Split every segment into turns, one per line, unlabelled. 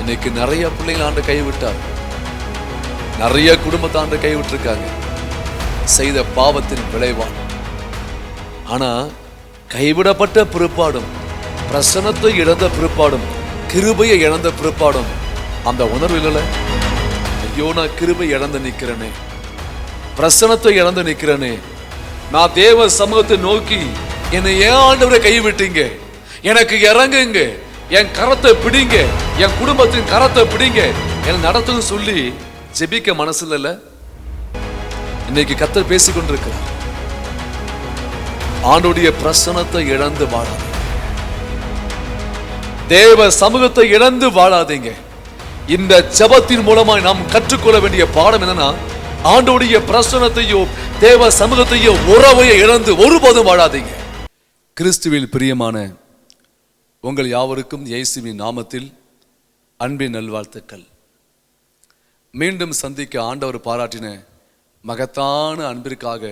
இன்னைக்கு நிறைய பிள்ளைங்க ஆண்டு கைவிட்டார், நிறைய குடும்பத்தை ஆண்டு கைவிட்டிருக்காங்க செய்த பாவத்தின் விளைவான். ஆனா கைவிடப்பட்ட பிற்பாடும், பிரசன்னத்தை இழந்த பிற்பாடும், கிருபையை இழந்த பிற்பாடும் அந்த உணர்வு இல்ல, ஐயோ நான் கிருபை இழந்து நிக்கிறேனே, பிரசன்னத்தை இழந்து நிக்கிறேனே, நான் தேவ சமூகத்தை நோக்கி என்னை ஏன் ஆண்டவரை கைவிட்டீங்க, எனக்கு இறங்குங்க, என் கரத்தை பிடிங்க, என் குடும்பத்தின் கரத்தை பிடிங்க, என் நடத்துன்னு சொல்லி ஜெபிக்க மனசு இல்ல. இன்னைக்கு கர்த்தர் பேசிக் கொண்டிருக்கிறார். ஆண்டுடைய பிரசன்னத்தை இழந்து வாழாதீங்க, தேவ சமூகத்தை இழந்து வாழாதீங்க. இந்த ஜெபத்தின் மூலமாய் நாம் கற்றுக்கொள்ள வேண்டிய பாடம் என்னன்னா, ஆண்டோடைய பிரசன்னத்தையோ தேவ சமூகத்தையோ உறவையோ இழந்து ஒருபோதும் வாழாதீங்க. கிறிஸ்துவில் பிரியமான உங்கள் யாவருக்கும் இயேசுவின் நாமத்தில் அன்பின் நல்வாழ்த்துக்கள். மீண்டும் சந்திக்க ஆண்டவர் பாராட்டின மகத்தான அன்பிற்காக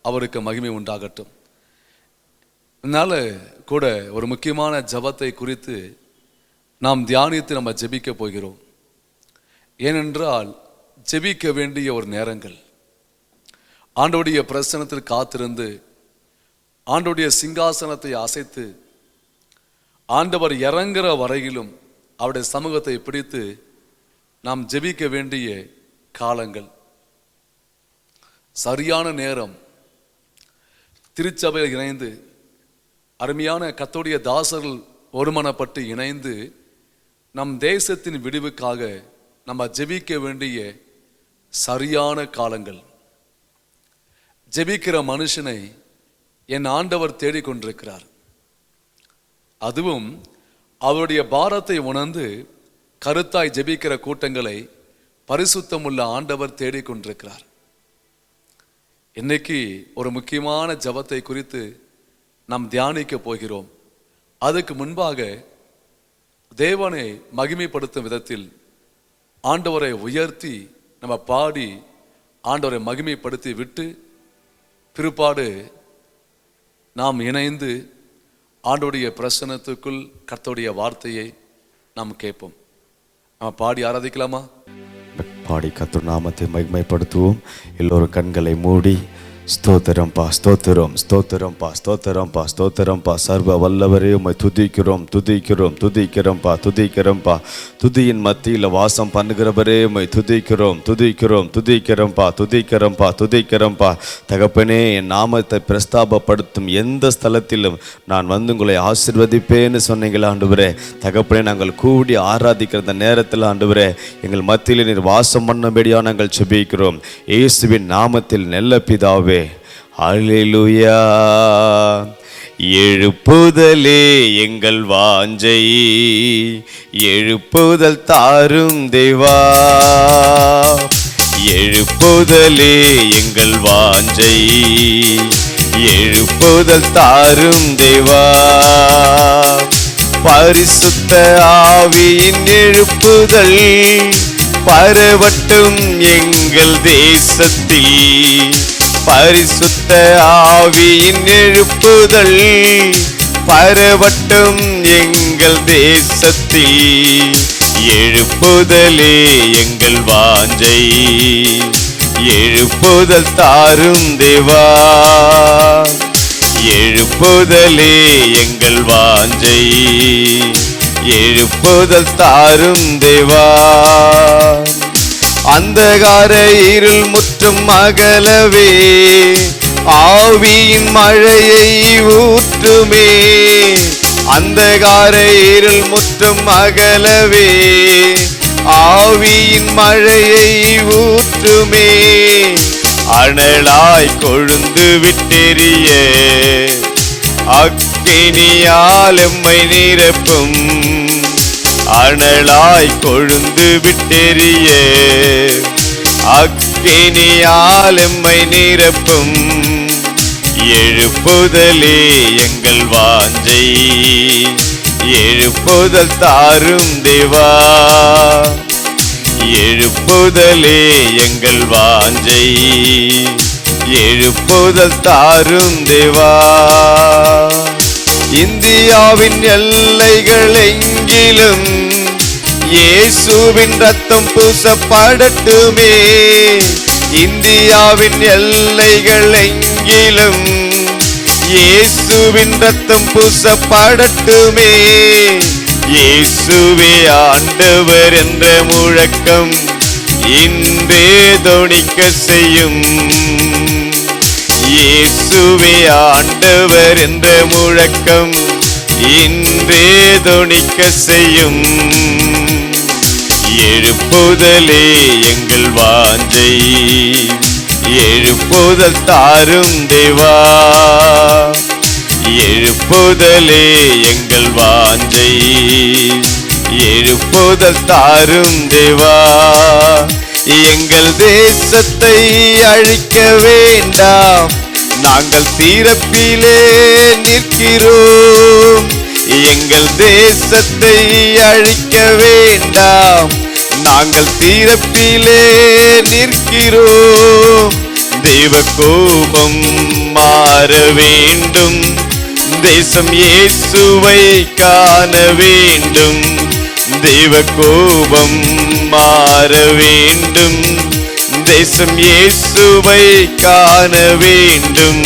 அவருக்கு மகிமை உண்டாகட்டும். இதனால கூட ஒரு முக்கியமான ஜெபத்தை குறித்து நாம் தியானித்து நம்ம ஜெபிக்க போகிறோம். ஏனென்றால் ஜெபிக்க வேண்டிய ஒரு நேரங்கள், ஆண்டவருடைய பிரசன்னத்தில் காத்திருந்து, ஆண்டவருடைய சிங்காசனத்தை அசைத்து, ஆண்டவர் இறங்குற வரையிலும் அவருடைய சமூகத்தை பிடித்து நாம் ஜெபிக்க வேண்டிய காலங்கள். சரியான நேரம். திருச்சபையில் இணைந்து அருமையான கர்த்தருடைய தாசர்கள் ஒருமனப்பட்டு இணைந்து நம் தேசத்தின் விடுவுக்காக நம்ம ஜெபிக்க வேண்டிய சரியான காலங்கள். ஜெபிக்கிற மனுஷனை என் ஆண்டவர் தேடிக்கொண்டிருக்கிறார். அதுவும் அவருடைய பாரத்தை உணர்ந்து கருத்தாய் ஜெபிக்கிற கூட்டங்களை பரிசுத்தமுள்ள ஆண்டவர் தேடிக்கொண்டிருக்கிறார். இன்னைக்கு ஒரு முக்கியமான ஜெபத்தை குறித்து நாம் தியானிக்க போகிறோம். அதுக்கு முன்பாக தேவனை மகிமைப்படுத்தும் விதத்தில் ஆண்டவரை உயர்த்தி நம்ம பாடி ஆண்டவரை மகிமைப்படுத்தி விட்டு பிற்பாடு நாம் இணைந்து ஆண்டவருடைய பிரசன்னத்துக்குள் கர்த்தருடைய வார்த்தையை நாம் கேட்போம். நம்ம பாடி ஆராதிக்கலாமா?
பாடி கர்த்தர் நாமத்தை மகிமைப்படுத்துவோம். எல்லோரும் கண்களை மூடி ஸ்தோத்திரம்பா, ஸ்தோத்திரம், ஸ்தோத்திரம்பா, ஸ்தோத்திரம்பா, ஸ்தோத்திரம்பா, சர்வ வல்லவரே உம்மை துதிக்கிறோம், துதிக்கிறோம், துதிக்கிறோம்பா, துதிக்கிறோம்பா, துதியின் மத்தியில் வாசம் பண்ணுகிறவரே உம்மை துதிக்கிறோம், துதிக்கிறோம், துதிக்கிறோம்பா, துதிக்கிறோம்பா, துதிக்கிறோம்பா. தகப்பனே, என் நாமத்தை பிரஸ்தாபப்படுத்தும் எந்த ஸ்தலத்திலும் நான் வந்து உங்களை ஆசீர்வதிப்பேன்னு சொன்னீங்களா ஆண்டவரே. தகப்பனே, நாங்கள் கூடி ஆராதிக்கிற அந்த நேரத்தில் ஆண்டவரே எங்கள் மத்தியில் நீர் வாசம் பண்ணும்படியா நாங்கள் செபிக்கிறோம். இயேசுவின் நாமத்தில் நல்ல பிதாவே, அல்லேலூயா. எழுப்புதலே எங்கள் வாஞ்சை, எழுப்புதல் தாரும் தேவா, எழுப்புதலே எங்கள் வாஞ்சை, எழுப்புதல் தாரும் தேவா. பரிசுத்த ஆவியின் எழுப்புதல் பரவட்டும் எங்கள் தேசத்தில், பரிசுத்த ஆவியின் எழுப்புதல் பரவட்டும் எங்கள் தேசத்தில். எழுப்புதலே எங்கள் வாஞ்சை, எழுப்புதல் தாரும் தேவா, எழுப்புதலே எங்கள் வாஞ்சை, எழுப்புதல் தாரும் தேவா. அந்தகார இருள் முற்றும் அகலவே ஆவியின் மழையை ஊற்றுமே, அந்தகார இருள் முற்றும் அகலவே ஆவியின் மழையை ஊற்றுமே. அனலாய் கொழுந்து விட்டெறிய அக்கினியால் எம்மை நிரப்பும், அனலாய் கொழுந்து விட்டெறிய அக்கினியால் எம்மை நிரப்பும். எழுப்புதலே எங்கள் வாஞ்சை, எழுப்புதல் தாரும் தேவா, எழுப்புதலே எங்கள் வாஞ்சை, எழுப்புதல் தாரும் தேவா. இந்தியாவின் எல்லைகள் எங்கிலும்
இயேசுவின் ரத்தம் பூசப்படட்டுமே, இந்தியாவின் எல்லைகள் எங்கிலும் இயேசுவின் ரத்தம் பூசப்படட்டுமே. இயேசுவே ஆண்டவர் என்ற முழக்கம் இன்றே தொனிக்க செய்யும். இயேசுவே ஆண்டவர் என்ற முழக்கம் இன்றே தொனிக்க செய்யும். எழுப்புதலே எங்கள் வாஞ்சை, எழுப்புதல் தாரும் தேவா. எழுப்புதலே எங்கள் வாஞ்சை, எழுப்புதல் தாரும் தேவா. எங்கள் தேசத்தை அழிக்க வேண்டாம், நாங்கள் தீரப்பிலே நிற்கிறோம். எங்கள் தேசத்தை அழிக்க வேண்டாம், நாங்கள் தீரப்பிலே நிற்கிறோம். தேவ கோபம் மாற வேண்டும், தேசம் இயேசுவை காண வேண்டும். தேவ கோபம் மாற வேண்டும், தேசம் இயேசுவை காண வேண்டும்.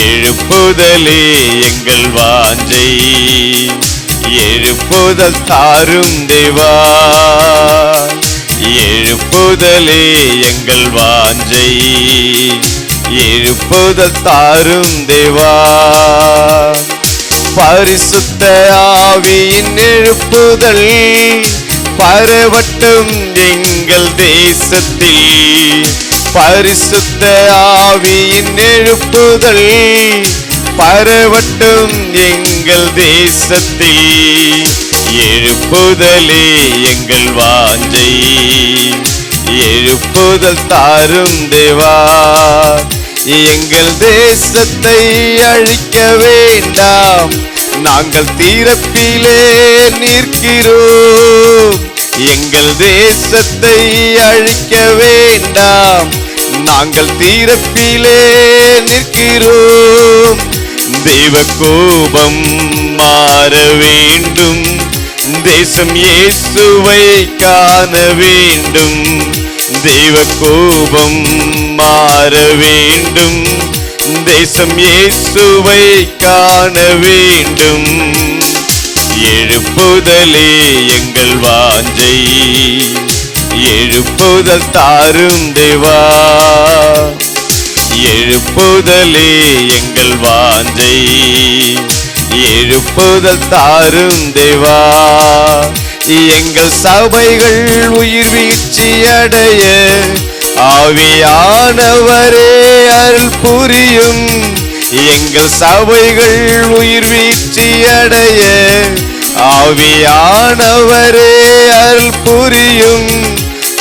எழுப்புதலே எங்கள் வாஞ்சை, எழுப்புதல் தாரும் தேவா. எழுப்புதலே எங்கள் வாஞ்சை, எழுப்புதல் தாரும் தேவா. பரிசுத்த ஆவியின் எழுப்புதல் பரவட்டும் எங்கள் தேசத்தில். பரிசுத்த ஆவியின் எழுப்புதல் பரவட்டும் எங்கள் தேசத்தில். எழுப்புதலே எங்கள் வாஞ்சை, எழுப்புதல் தாரும் தேவா. எங்கள் தேசத்தை அழிக்க வேண்டாம், நாங்கள் தீரப்பிலே நிற்கிறோம். எங்கள் தேசத்தை அழிக்க வேண்டாம், நாங்கள் தீரப்பிலே நிற்கிறோம். தேவ கோபம் மாற வேண்டும், தேசம் இயேசுவை காண வேண்டும். தேவ கோபம் மாற வேண்டும், தேசம் இயேசுவை காண வேண்டும். எழுப்புதலே எங்கள் வாஞ்சை, எழுப்புதல் தாரும் தேவா. எழுப்புதலே எங்கள் வாஞ்சை, எழுப்புதல் தாரும் தேவா. எங்கள் சபைகள் உயிர் வீழ்ச்சி அடைய ஆவியானவரே அருள் புரியும். எங்கள் சபைகள் உயிர் வீழ்ச்சி அடைய ஆவியானவரே அருள் புரியும்.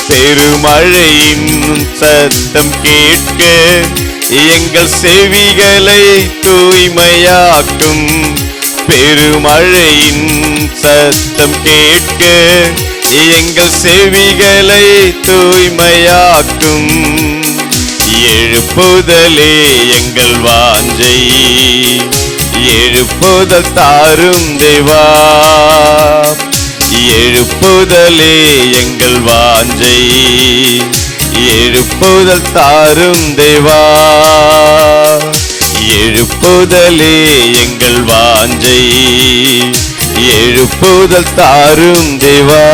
பெருமழையின் சத்தம் கேட்க எங்கள் செவிகளை தூய்மையாக்கும். பெருமழையின் சத்தம் கேட்க எங்கள் செவிகளை தூய்மையாக்கும். எழுப்புதலே எங்கள் வாஞ்சை, எழுப்புதல் தாரும் தேவா. எழுப்புதலே எங்கள் வாஞ்சை, எழுப்புதல் தாரும் தேவா. எழுப்புதலே எங்கள் வாஞ்சை, எழுப்புதல் தாரும் தேவா.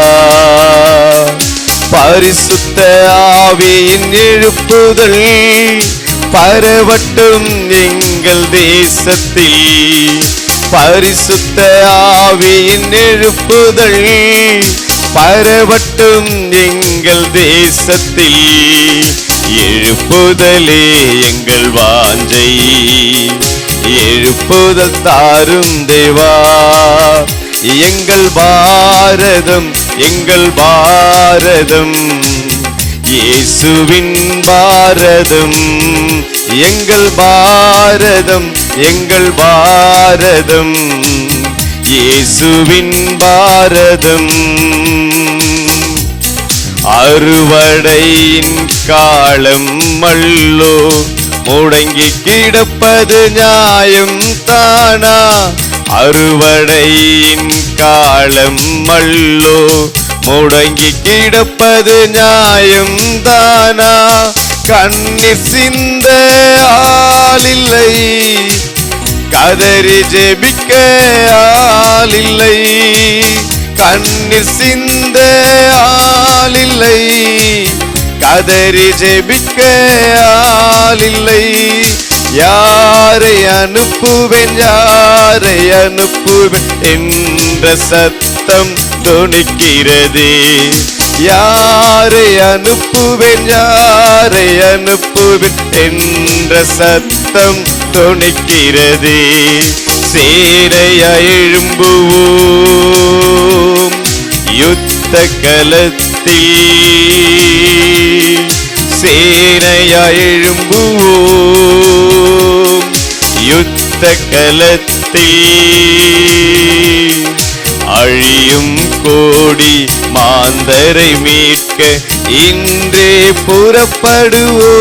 பரிசுத்த ஆவியின் எழுப்புதல் பரவட்டும் எங்கள் தேசத்தில். பரிசுத்த ஆவியின் எழுப்புதல் பரவட்டும் எங்கள் தேசத்தில். எழுப்புதலே எங்கள் வாஞ்சை, எழுப்புதல் தாரும் தேவா. எங்கள் பாரதம் எங்கள் பாரதம் இயேசுவின் பாரதம். எங்கள் பாரதம் எங்கள் பாரதம் இயேசுவின் பாரதம். அறுவடையின் காலம் மல்லோ, முடங்கி கிடப்பது நியாயம் தானா? அறுவடையின் காலம் மல்லோ, முடங்கி கிடப்பது நியாயம் தானா? கண்ணீர் சிந்த ஆளில்லை, கதறி ஜெபிக்க ஆளில்லை. கண்ணீர் சிந்த ஆளில்லை, கதறி ஜெபிக்க ஆளில்லை. யாரை அனுப்புவேன், யாரை அனுப்புவேன் என்ற சத்தம் தொனிக்கிறதே. யாரை அனுப்புவேன், யாரை அனுப்புவேன் என்ற சத்தம் தொனிக்கிறதே. சேனையா எழும்புவோம் யுத்த களத்தில், சேனையா எழும்புவோம் யுத்த களத்தில். அழியும் கோடி மாந்தரை மீட்க இன்றே புறப்படுவோம்.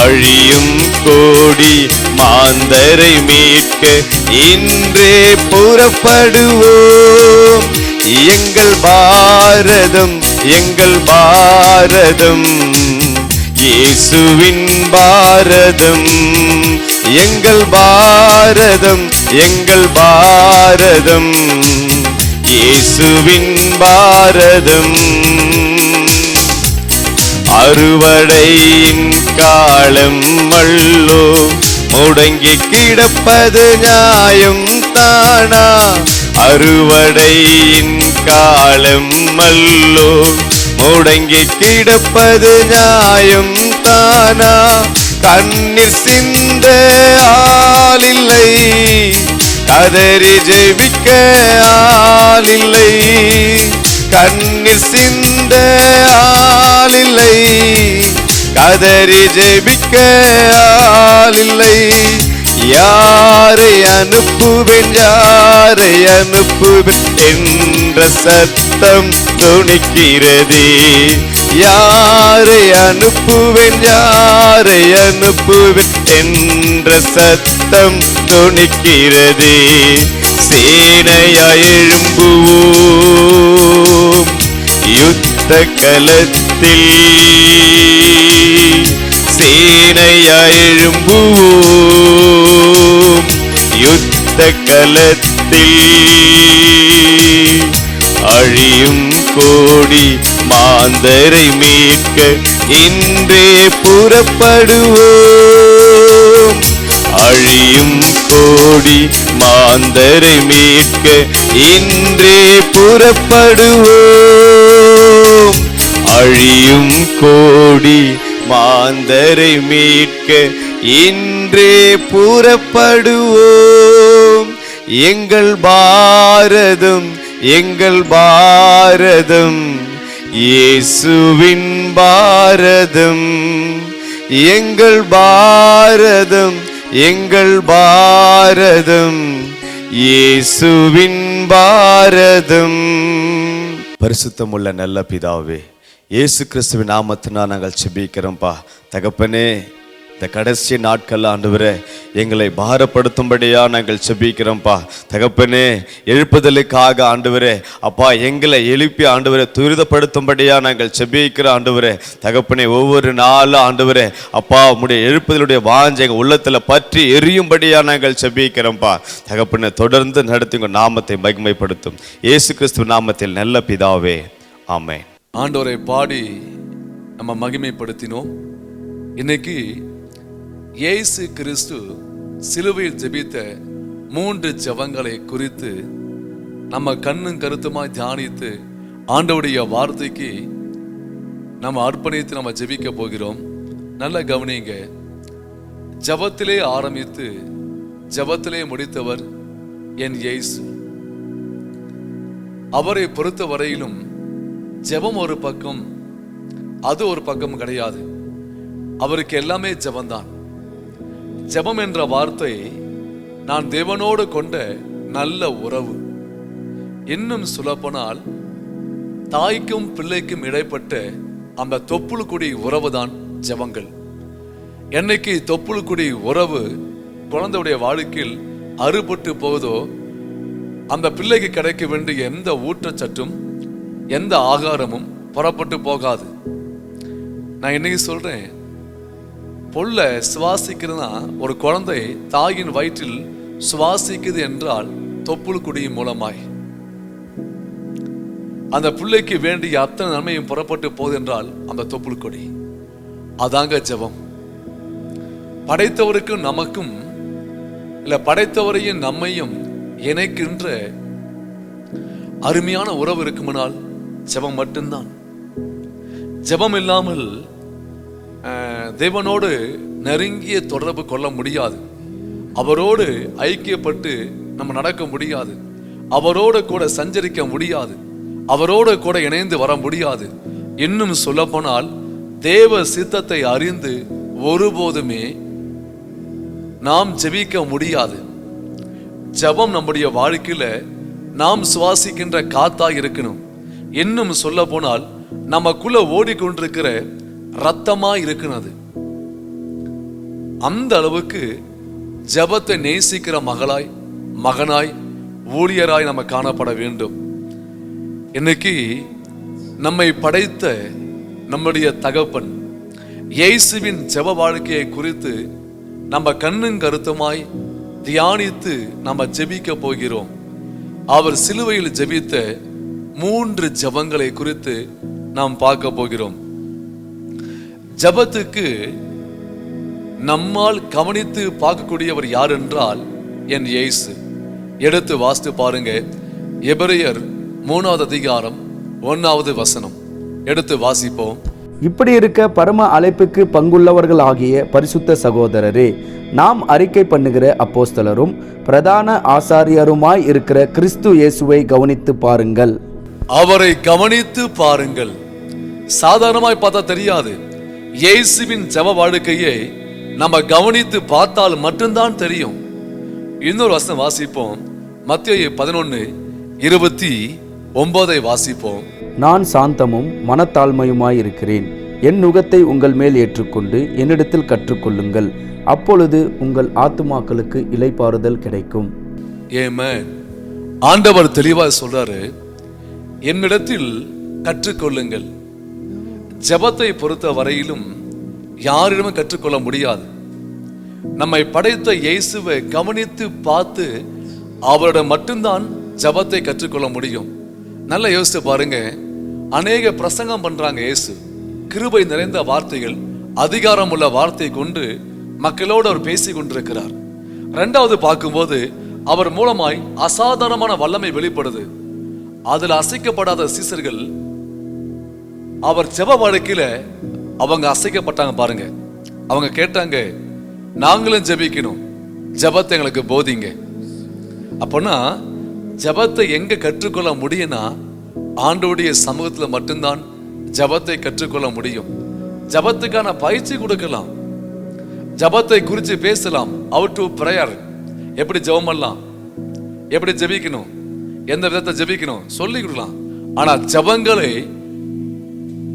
அழியும் கோடி மாந்தரை மீட்க இன்றே புறப்படுவோம். எங்கள் பாரதம், எங்கள் பாரதம், இயேசுவின் பாரதம். எங்கள் பாரதம், எங்கள் பாரதம், இயேசுவின் பாரதம். அறுவடையின் காலம் மல்லோ, முடங்கி கிடப்பது நியாயம் தானா? அறுவடையின் காலம் மல்லோ, முடங்கி கிடப்பது நியாயம் தானா? கண்ணீர் சிந்த ஆளில்லை, கதறி ஜெபிக்க ஆளில்லை. கண்ணீர் சிந்த ஆளில்லை, கதறி ஜெபிக்க ஆளில்லை. யாரை அனுப்புவேன், யாரை அனுப்புவேன் என்ற சத்தம் தொனிக்கிறதே. யாரை அனுப்புவேன், யாரை அனுப்புவேன் என்ற சத்தம் தொனிக்கிறதே. சேனையா எழும்புவோம் யுத்த களத்தில், சேனையா எழும்புவோம் யுத்த களத்தில். அழியும் கோடி மாந்தரை மீட்க இன்றே புறப்படுவோம். அழியும் கோடி மாந்தரை மீட்க இன்றே புறப்படுவோம். அழியும் கோடி மாந்தரை மீட்க இன்றே புறப்படுவோம். எங்கள் பாரதம், எங்கள் பாரதம், இயேசுவின் பாரதம். எங்கள் பாரதம், எங்கள் பாரதம், இயேசுவின் பாரதம்.
பரிசுத்தமுள்ள நல்ல பிதாவே, இயேசு கிறிஸ்துவின் நாமத்தினால் நாங்கள் செபிக்கிறோம்ப்பா. தகப்பனே, இந்த கடைசி நாட்கள் ஆண்டவரே எங்களை பாரப்படுத்தும்படியா நாங்கள் செபிக்கிறோம்ப்பா. தகப்பனே, எழுப்புதலுக்காக ஆண்டவரே அப்பா எங்களை எழுப்பி ஆண்டவரே துரிதப்படுத்தும்படியா நாங்கள் செபிக்கிறோம் ஆண்டவரே. தகப்பனே, ஒவ்வொரு நாளும் ஆண்டவரே அப்பா உம்முடைய எழுப்புதலுடைய வாஞ்சை எங்கள் உள்ளத்தில் பற்றி எரியும்படியா நாங்கள் செபிக்கிறோம்ப்பா. தகப்பனே, தொடர்ந்து நடத்தி உங்கள் நாமத்தை மகிமைப்படுத்தும் இயேசு கிறிஸ்துவ நாமத்தில் நல்ல பிதாவே, ஆமென்.
ஆண்டவரை பாடி நம்ம மகிமைப்படுத்தினோம். இன்னைக்கு இயேசு கிறிஸ்து சிலுவையில் ஜெபித்த 3 ஜெபங்களை குறித்து நம்ம கண்ணும் கருத்துமாய் தியானித்து ஆண்டவருடைய வார்த்தைக்கு நம்ம அர்ப்பணித்து நம்ம ஜெபிக்க போகிறோம். நல்ல கவனிங்க. ஜெபத்திலே ஆரம்பித்து ஜெபத்திலே முடித்தவர் என் இயேசு. அவரை பொறுத்த வரையிலும் ஜெபம் ஒரு பக்கம், அது ஒரு பக்கம் கிடையாது. அவருக்கு எல்லாமே ஜெபம்தான். ஜெபம் என்ற வார்த்தை நான் தேவனோடு கொண்ட நல்ல உறவு. இன்னும் சொல்லப்போனால் தாய்க்கும் பிள்ளைக்கும் இடைப்பட்ட அந்த தொப்புளுக்குடி உறவு தான் ஜெபங்கள். என்னைக்கு தொப்புளுக்குடி உறவு குழந்தையுடைய வாழ்க்கையில் அறுபட்டு போகுதோ அந்த பிள்ளைக்கு கிடைக்க வேண்டிய எந்த ஊட்டச்சத்தும் எந்த ஆகாரமும் புறப்பட்டு போகாது. நான் இன்னைக்கு சொல்றேன், பொல்ல சுவாசிக்கிறதுனா ஒரு குழந்தை தாயின் வயிற்றில் சுவாசிக்குது என்றால் தொப்புள் குடியின் மூலமாய் அந்த பிள்ளைக்கு வேண்டிய அத்தனை நன்மையும் புறப்பட்டு போகுது என்றால் அந்த தொப்புள் கொடி. அதாங்க ஜெபம். படைத்தவருக்கும் நமக்கும் இல்ல படைத்தவரையும் நம்மையும் இணைக்கின்ற அருமையான உறவு இருக்குமானால் ஜெபம் மட்டும்தான். ஜெபம் இல்லாமல் தேவனோடு நெருங்கிய தொடர்பு கொள்ள முடியாது. அவரோடு ஐக்கியப்பட்டு நம்ம நடக்க முடியாது. அவரோடு கூட சஞ்சரிக்க முடியாது. அவரோடு கூட இணைந்து வர முடியாது. இன்னும் சொல்ல போனால் தேவ சித்தத்தை அறிந்து ஒருபோதுமே நாம் ஜெபிக்க முடியாது. ஜெபம் நம்முடைய வாழ்க்கையில நாம் சுவாசிக்கின்ற காத்தா இருக்கணும். இன்னும் சொல்ல போனால் நமக்குள்ள ஓடிக்கொண்டிருக்கிற ரத்தமா இருக்கிறது. அந்த அளவுக்கு ஜெபத்தை நேசிக்கிற மகளாய் மகனாய் ஊழியராய் நம்ம காணப்பட வேண்டும். இன்னைக்கு நம்மை படைத்த நம்முடைய தகப்பன் இயேசுவின் ஜெப வாழ்க்கையை குறித்து நம்ம கண்ணும் கருத்துமாய் தியானித்து நம்ம ஜெபிக்க போகிறோம். அவர் சிலுவையில் ஜெபித்த 3 ஜெபங்களை குறித்து நாம் பார்க்க போகிறோம். ஜெபத்துக்கு நம்மால் கவனித்து பார்க்கக்கூடியவர் யார் என்றால் என் இயேசு. எடுத்து வாசித்து பாருங்க. எபிரேயர் 3வது அதிகாரம் 1வது வசனம் எடுத்து வாசிப்போம்.
இப்படி இருக்க பரம அழைப்புக்கு பங்குள்ளவர்கள் ஆகிய பரிசுத்த சகோதரரே, நாம் அறிக்கை பண்ணுகிற அப்போஸ்தலரும் பிரதான ஆசாரியருமாய் இருக்கிற கிறிஸ்து இயேசுவை கவனித்து பாருங்கள்.
அவரை கவனித்து பாருங்கள். சாதாரணமாய் பார்த்தா தெரியாது. இயேசுவின் ஜெப வாழ்க்கையை நம்ம கவனித்து பார்த்தால் மட்டும்தான் தெரியும். இன்னொரு வசனம் வாசிப்போம். மத்தேயு 11:29 வாசிப்போம்.
நான் சாந்தமும் மனத்தாழ்மையுமாய் இருக்கிறேன். என் நுகத்தை உங்கள் மேல் ஏற்றுக்கொண்டு என்னிடத்தில் கற்றுக்கொள்ளுங்கள். அப்பொழுது உங்கள் ஆத்துமாக்களுக்கு இளைப்பாறுதல் கிடைக்கும்.
ஆமென். ஆண்டவர் தெளிவாக சொல்றாரு, என்னிடத்தில் கற்றுக்கொள்ளுங்கள். ஜெபத்தை பொறுத்த வரையிலும் யாரிடமும் கற்றுக்கொள்ள முடியாது. நம்மை படைத்த இயேசுவை கவனித்து பார்த்து அவரிடம் மட்டும்தான் ஜெபத்தை கற்றுக்கொள்ள முடியும். நல்லா யோசித்து பாருங்க. அநேக பிரசங்கம் பண்றாங்க. இயேசு கிருபை நிறைந்த வார்த்தைகள், அதிகாரம் உள்ள வார்த்தை கொண்டு மக்களோடு அவர் பேசி கொண்டிருக்கிறார். 2வது பார்க்கும்போது அவர் மூலமாய் அசாதாரணமான வல்லமை வெளிப்படுது. அதில் அசைக்கப்படாத சீசர்கள் அவர் ஜெப வாழ்க்கையில அவங்க அசைக்கப்பட்டாங்க பாருங்க. அவங்க கேட்டாங்க, நாங்களும் ஜெபிக்கணும், ஜெபத்தை எங்களுக்கு போதிங்க. அப்போனா ஜெபத்தை எங்க கற்றுக்கொள்ள முடியும்னா ஆண்டவருடைய சமூகத்துல மட்டும்தான் ஜெபத்தை கற்றுக்கொள்ள முடியும். ஜெபத்துக்கான பயிற்சி கொடுக்கலாம். ஜெபத்தை குறித்து பேசலாம். ஹவ் டு பிரேயர், எப்படி ஜெபம் பண்ணலாம், எப்படி ஜெபிக்கணும், எந்த விதத்தை ஜெபிக்கணும் சொல்லி கொடுக்கலாம். ஆனா ஜெபங்களை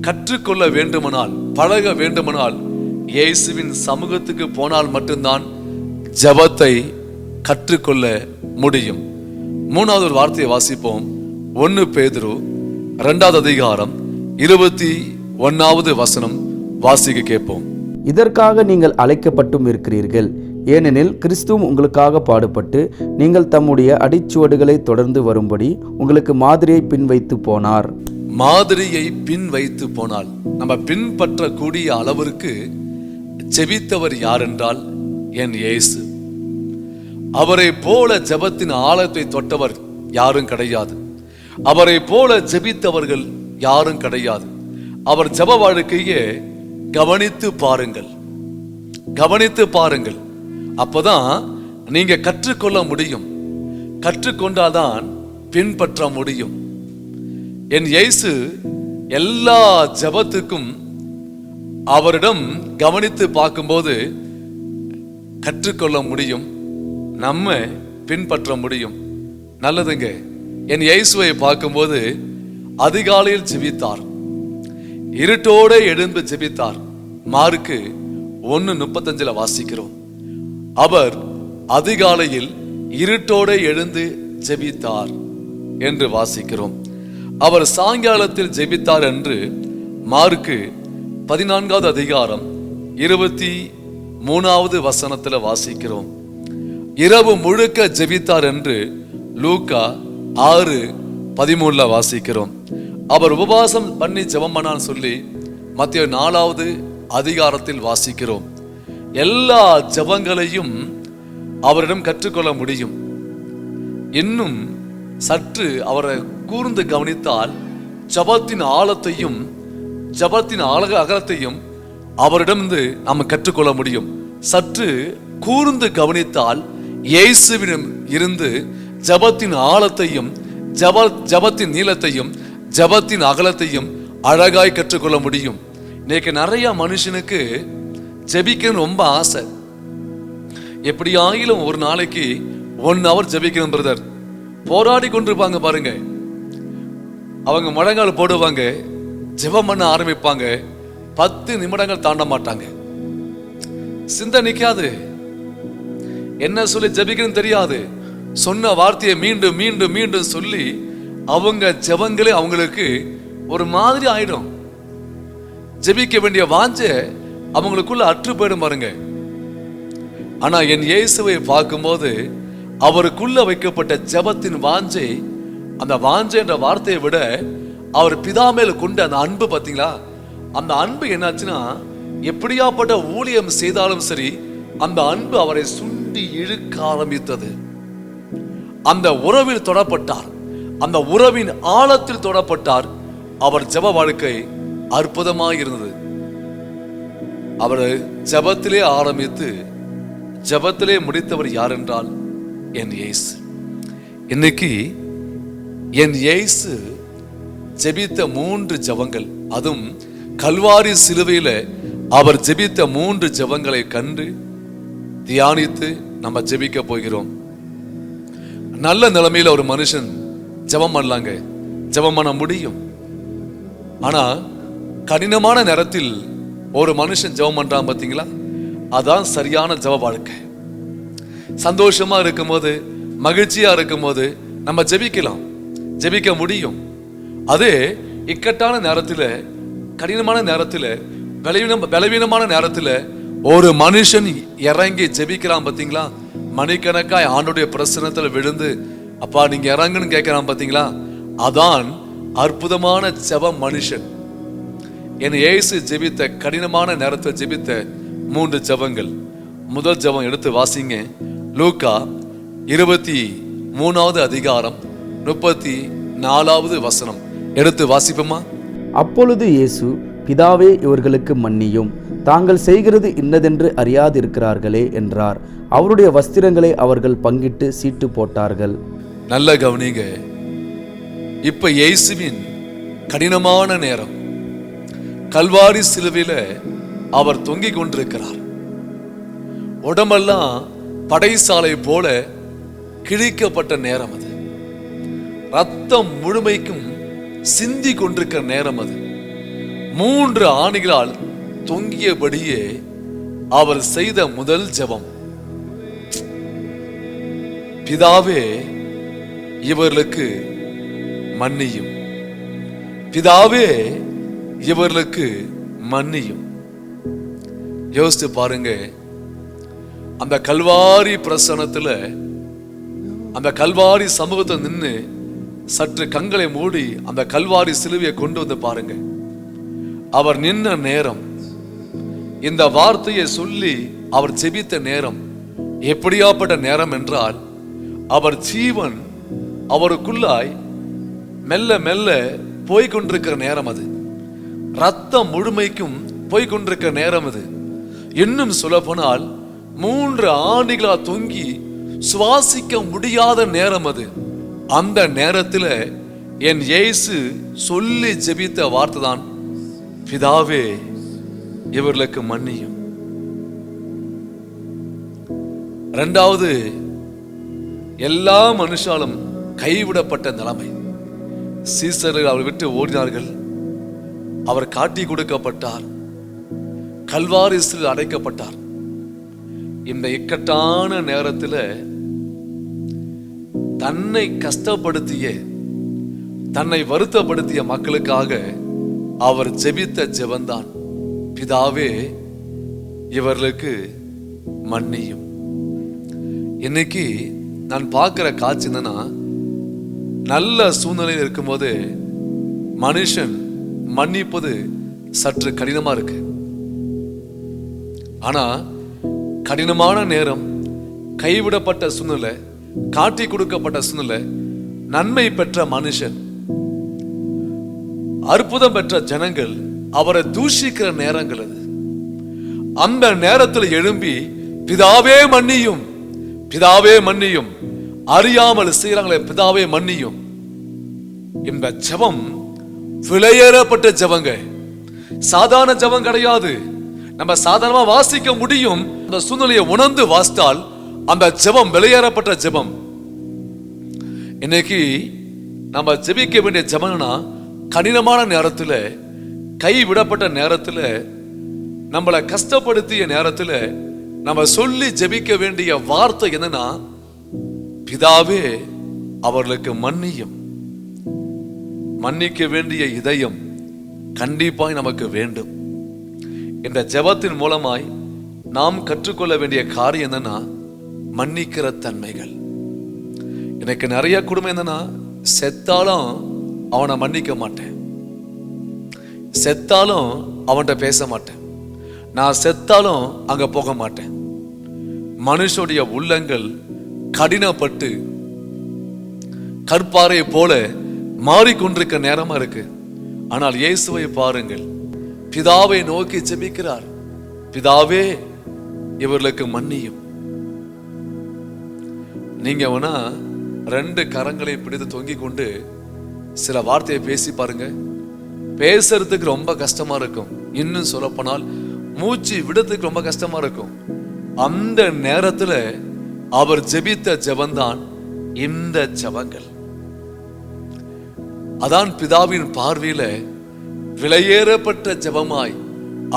கற்றுக்கொள்ள வேண்டுமானால், பழக வேண்டுமானால் இயேசுவின் சமூகத்துக்கு போனால் மட்டும்தான் ஜெபத்தை கற்றுக்கொள்ள முடியும். 3வது ஒரு வார்த்தையை வாசிப்போம். 1 பேதுரு 2வது அதிகாரம் 21வது வசனம் வாசிக்க கேட்போம்.
இதற்காக நீங்கள் அழைக்கப்பட்டும் இருக்கிறீர்கள். ஏனெனில் கிறிஸ்துவும் உங்களுக்காக பாடுபட்டு நீங்கள் தம்முடைய அடிச்சுவடுகளை தொடர்ந்து வரும்படி உங்களுக்கு மாதிரியை பின்வைத்து போனார்.
மாதிரியை பின் வைத்து போனால் நம்ம பின்பற்றக்கூடிய அளவிற்கு ஜெபித்தவர் யார் என்றால் என் இயேசு. அவரை போல ஜெபத்தின் ஆழத்தை தொட்டவர் யாரும் கிடையாது. அவரை போல ஜெபித்தவர்கள் யாரும் கிடையாது. அவர் ஜெப வாழ்க்கையே கவனித்து பாருங்கள், கவனித்து பாருங்கள். அப்பதான் நீங்க கற்றுக்கொள்ள முடியும். கற்றுக்கொண்டாதான் பின்பற்ற முடியும். என் இயேசு எல்லா ஜெபத்துக்கும் அவரிடம் கவனித்து பார்க்கும்போது கற்றுக்கொள்ள முடியும், நம்ம பின்பற்ற முடியும். நல்லதுங்க. என் இயேசுவை பார்க்கும்போது அதிகாலையில் ஜெபித்தார், இருட்டோட எழுந்து ஜெபித்தார். மார்க்கு 1:35 வாசிக்கிறோம். அவர் அதிகாலையில் இருட்டோடு எழுந்து ஜெபித்தார் என்று வாசிக்கிறோம். அவர் சாயங்காலத்தில் ஜெபித்தார் என்று மார்க்கு 14வது அதிகாரம் 23வது வசனத்துல வாசிக்கிறோம். இரவு முழுக்க ஜெபித்தார் என்று லூக்கா 6:13 வாசிக்கிறோம். அவர் உபவாசம் பண்ணி ஜெபம் பண்ணான்னு சொல்லி மத்தேயு 4வது அதிகாரத்தில் வாசிக்கிறோம். எல்லா ஜெபங்களையும் அவரிடம் கற்றுக்கொள்ள முடியும். இன்னும் சற்று அவரை கூர்ந்து கவனித்தால் ஜபத்தின் ஆழத்தையும் ஜபத்தின் அகலத்தையும் அவரிடமிருந்து நாம் கற்றுக்கொள்ள முடியும். சற்று கூர்ந்து கவனித்தால் இயேசுவிடம் இருந்து ஜபத்தின் ஆழத்தையும் ஜபத்தின் நீளத்தையும் ஜபத்தின் அகலத்தையும் அழகாய் கற்றுக்கொள்ள முடியும். இன்னைக்கு நிறைய மனுஷனுக்கு ஜெபிக்கணும் ரொம்ப ஆசை. எப்படி ஆகிலும் ஒரு நாளைக்கு 1 hour ஜெபிக்கணும் பிரதர், போராடி கொண்டிருப்பாங்க பாருங்க. அவங்க முழங்கால் போடுவாங்க, ஜெபம் பண்ண ஆரம்பிப்பாங்க, 10 நிமிடங்கள் தாண்ட மாட்டாங்க. சிந்தை நிக்காது, என்ன சொல்லி ஜெபிக்கணும் தெரியாது. சொன்ன வார்த்தையை மீண்டும் மீண்டும் மீண்டும் சொல்லி அவங்க ஜெபங்களே அவங்களுக்கு ஒரு மாதிரி ஆயிடும். ஜெபிக்க வேண்டிய வாஞ்சை அவங்களுக்குள்ள அற்று போயிடும் பாருங்க. ஆனா என் இயேசுவை பார்க்கும்போது அவருக்குள்ள வைக்கப்பட்ட ஜெபத்தின் வாஞ்சை, அந்த வாஞ்சை என்ற வார்த்தையை விட அவர் பிதா மேல கொண்ட அந்த அன்பு பார்த்தீங்களா, அந்த அன்பு என்னாச்சுன்னா எப்படியாப்பட்ட ஊழியம் செய்தாலும் சரி அந்த அன்பு அவரை சுண்டி இழுக்க ஆரம்பித்தது. அந்த உறவில் தொடப்பட்டார், அந்த உறவின் ஆழத்தில் தொடப்பட்டார். அவர் ஜெப வாழ்க்கை அற்புதமாக இருந்தது. அவர் ஜெபத்திலே ஆரம்பித்து ஜெபத்திலே முடித்தவர் யார் என்றால் என் இயேசு. இன்னைக்கு என் இயேசு ஜெபித்த 3 ஜெபங்கள், அதுவும் கல்வாரி சிலுவையில அவர் ஜெபித்த 3 ஜெபங்களை கண்டு தியானித்து நம்ம ஜெபிக்க போகிறோம். நல்ல நிலைமையில ஒரு மனுஷன் ஜெபம் பண்ணலாங்க, ஜெபம் பண்ண முடியும். ஆனா கடினமான நேரத்தில் ஒரு மனுஷன் ஜெபம் பண்றான் பார்த்தீங்களா, அதான் சரியான ஜெப வாழ்க்கை. சந்தோஷமா இருக்கும்போது மகிழ்ச்சியா இருக்கும்போது நம்ம ஜெபிக்கலாம், ஜெபிக்க முடியும். அதே இக்கட்டான நேரத்தில், கடினமான நேரத்தில், பலவீனமான நேரத்தில் ஒரு மனுஷன் இறங்கி ஜெபிக்கிறான் பார்த்தீங்களா, மணிக்கணக்காய் ஆண்டுடைய பிரசன்னத்தில் விழுந்து அப்பா நீங்க இறங்குன்னு கேட்கிறான் பார்த்தீங்களா, அதான் அற்புதமான ஜெப மனுஷன். என் இயேசு ஜெபித்த கடினமான நேரத்தில் ஜெபித்த 3 ஜெபங்கள். முதல் ஜெபம் எடுத்து வாசிங்க, லூக்கா 23வது அதிகாரம் 34வது வசனம் எடுத்து வாசிப்போமா?
அப்பொழுது இயேசு, பிதாவே இவர்களுக்கு மன்னியும், தாங்கள் செய்கிறது இன்னதென்று அறியாதிருக்கிறார்களே என்றார். அவருடைய வஸ்திரங்களை அவர்கள் பங்கிட்டு சீட்டு போட்டார்கள்.
நல்ல கவனிங்க, இப்ப இயேசுவின் கடினமான நேரம், கல்வாரி சிலுவையில அவர் தொங்கிக் கொண்டிருக்கிறார். உடம்பெல்லாம் படைசாலை போல கிழிக்கப்பட்ட நேரம் அது. ரத்தம் முழுமைக்கும் சிந்தி கொண்டிருக்கிற நேரம் அது. 3 ஆணிகளால் தொங்கியபடியே அவர் செய்த முதல் ஜெபம், பிதாவே இவர்களுக்கு மன்னியும், பிதாவே இவர்களுக்கு மன்னியும். யோசித்து பாருங்க, அந்த கல்வாரி பிரசனத்துல, அந்த கல்வாரி சமூகத்தை நின்று சற்று கண்களை மூடி அந்த கல்வாரி சிலுவையை கொண்டு வந்து பாருங்க. அவர் நின்ன நேரம், இந்த வார்த்தையை சொல்லி அவர் ஜெபித்த நேரம் எப்படியாப்பட்ட நேரம் என்றால், அவர் ஜீவன் அவருக்குள்ளாய் மெல்ல மெல்ல போய்கொண்டிருக்கிற நேரம் அது. ரத்தம் முழுமைக்கும் போய்கொண்டிருக்கிற நேரம் அது. இன்னும் சொல்ல போனால் 3 ஆண்டுகளா தொங்கி சுவாசிக்க முடியாத நேரம் அது. அந்த நேரத்தில் என் இயேசு சொல்லி ஜெபித்த வார்த்தை தான், பிதாவே இவர்களுக்கு மன்னியும். 2வது, எல்லா மனுஷாலும் கைவிடப்பட்ட நிலைமை. சீசர்கள் அவரை விட்டு ஓடினார்கள், அவர் காட்டி கொடுக்கப்பட்டார், கல்வாரி சிலுவையில் அடைக்கப்பட்டார். இந்த இக்கட்டான நேரத்தில் தன்னை கஷ்டப்படுத்திய, தன்னை வருத்தப்படுத்திய மக்களுக்காக அவர் ஜெபித்த ஜெபந்தான், பிதாவே இவர்களுக்கு மன்னியும். இன்னைக்கு நான் பார்க்கிற காட்சி என்னன்னா, நல்ல சூழ்நிலையில் இருக்கும்போது மனுஷன் மன்னிப்பது சற்று கடினமா இருக்கு. ஆனா கடினமான நேரம், கைவிடப்பட்ட சூழ்நிலை, காட்டி கொடுக்கப்பட்ட சூழ்நிலை, நன்மை பெற்ற மனுஷன், அற்புதம் பெற்ற ஜனங்கள் அவரை தூஷிக்கிற நேரங்கள் அது. அந்த நேரத்தில் எழும்பி பிதாவே மன்னியும், பிதாவே மன்னியும், அறியாமல் செய்யறாங்களே பிதாவே மன்னியும். இந்த ஜெபம் விலையேறப்பட்ட ஜெபங்க, சாதாரண ஜெபம் கிடையாது. நம்ம சாதாரணமா வாசிக்க முடியும், அந்த சூழ்நிலையை உணர்ந்து வாசித்தால் அந்த ஜெபம் விலையேறப்பட்ட ஜெபம். இன்னைக்கு நம்ம ஜெபிக்க வேண்டிய ஜெபம்னா, கடினமான நேரத்தில், கைவிடப்பட்ட நேரத்தில், நம்மளை கஷ்டப்படுத்திய நேரத்தில் நம்ம சொல்லி ஜெபிக்க வேண்டிய வார்த்தை என்னன்னா, பிதாவே அவர்களுக்கு மன்னியும். மன்னிக்க வேண்டிய இதயம் கண்டிப்பாய் நமக்கு வேண்டும். இந்த ஜெபத்தின் மூலமாய் நாம் கற்றுக்கொள்ள வேண்டிய காரியம் என்னன்னா, மன்னிக்கிற தன்மைகள். எனக்கு நிறைய குடும்பம் என்னன்னா, செத்தாலும் அவனை மன்னிக்க மாட்டேன், செத்தாலும் அவன்கிட்ட பேச மாட்டேன், நான் செத்தாலும் அங்க போக மாட்டேன். மனுஷனுடைய உள்ளங்கள் கடினப்பட்டு கற்பாறை போல மாறிக்கொண்டிருக்க நேரமா இருக்கு. ஆனால் இயேசுவை பாருங்கள், பிதாவை நோக்கி ஜெபிக்கிறார், பிதாவே இவர்களுக்கு மன்னியும். நீங்க வேணா 2 கரங்களை பிடித்து தொங்கிக் கொண்டு சில வார்த்தையை பேசி பாருங்க. பேசுறதுக்கு ரொம்ப கஷ்டமா இருக்கும், இன்னும் சொல்லப்போனால் மூச்சு விடுறதுக்கு ரொம்ப கஷ்டமா இருக்கும். அந்த நேரத்துல அவர் ஜெபித்த ஜெபந்தான் இந்த ஜெபங்கள். அதான் பிதாவின் பார்வையில விலையேறப்பட்ட ஜெபமாய்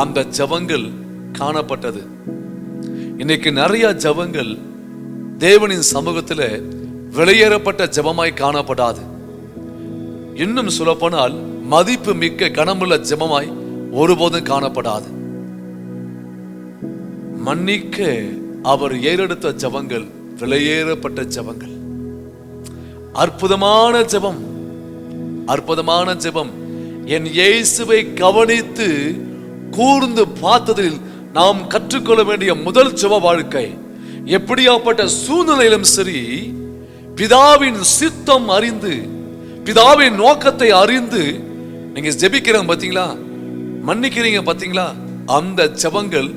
அந்த ஜெபங்கள் காணப்பட்டது. இன்னைக்கு நிறைய ஜெபங்கள் தேவனின் சமூகத்துல விலையேறப்பட்ட ஜெபமாய் காணப்படாது. இன்னும் சொல்லப்போனால் மதிப்பு மிக்க கனமுள்ள ஜெபமாய் ஒருபோதும் காணப்படாது. மன்னிக்க அவர் ஏறெடுத்த ஜெபங்கள் விலையேறப்பட்ட ஜெபங்கள். அற்புதமான ஜெபம், அற்புதமான ஜெபம். என் இயேசுவை கவனித்து கூர்ந்து பார்த்ததில் நாம் கற்றுக்கொள்ள வேண்டிய முதல் ஜெப வாழ்க்கை, எப்படியாப்பட்ட சூழ்நிலையிலும் சரி பிதாவின் சித்தம் அறிந்து, பிதாவின் நோக்கத்தை அறிந்து நீங்க ஜெபிக்கிறீங்க பாத்தீங்களா, மன்னிக்கிறீங்க பாத்தீங்களா, அந்த ஜெபங்கள்